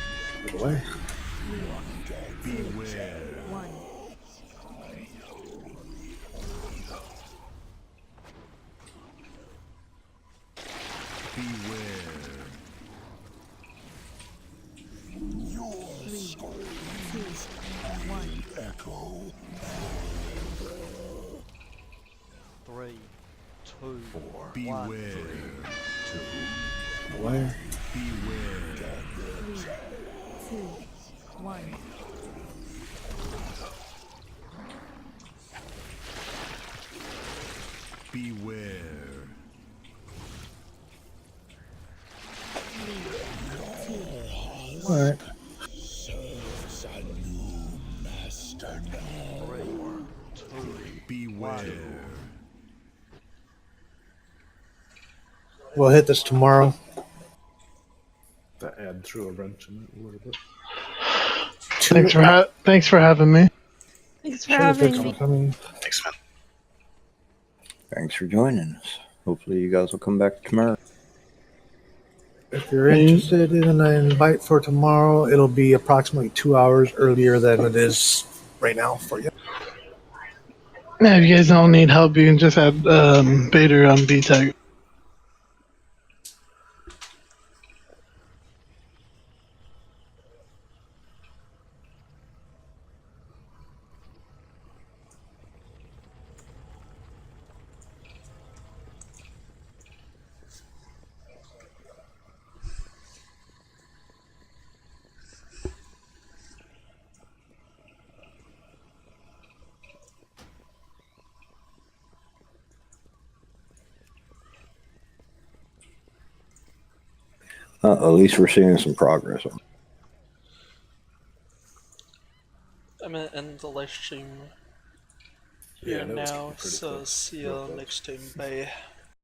1. Way. Beware. 1. Beware. 3, 2, 1. 3, 2, Beware. 1. Way. Beware. 3, 2, 1. Beware. 3, 2, Alright. 3, 2, Beware. We'll hit this tomorrow. That add threw a wrench in it a little bit. Thanks for having me. Thanks for having me. Thanks, man. Thanks for joining us. Hopefully, you guys will come back tomorrow. If you're interested in an invite for tomorrow, it'll be approximately 2 hours earlier than it is right now for you. Yeah, if you guys don't need help, you can just have Bader on B-Tech. At least we're seeing some progress. I'm gonna end the live stream Yeah, here that was now, pretty so quick. see Real you quick. next time. Bye.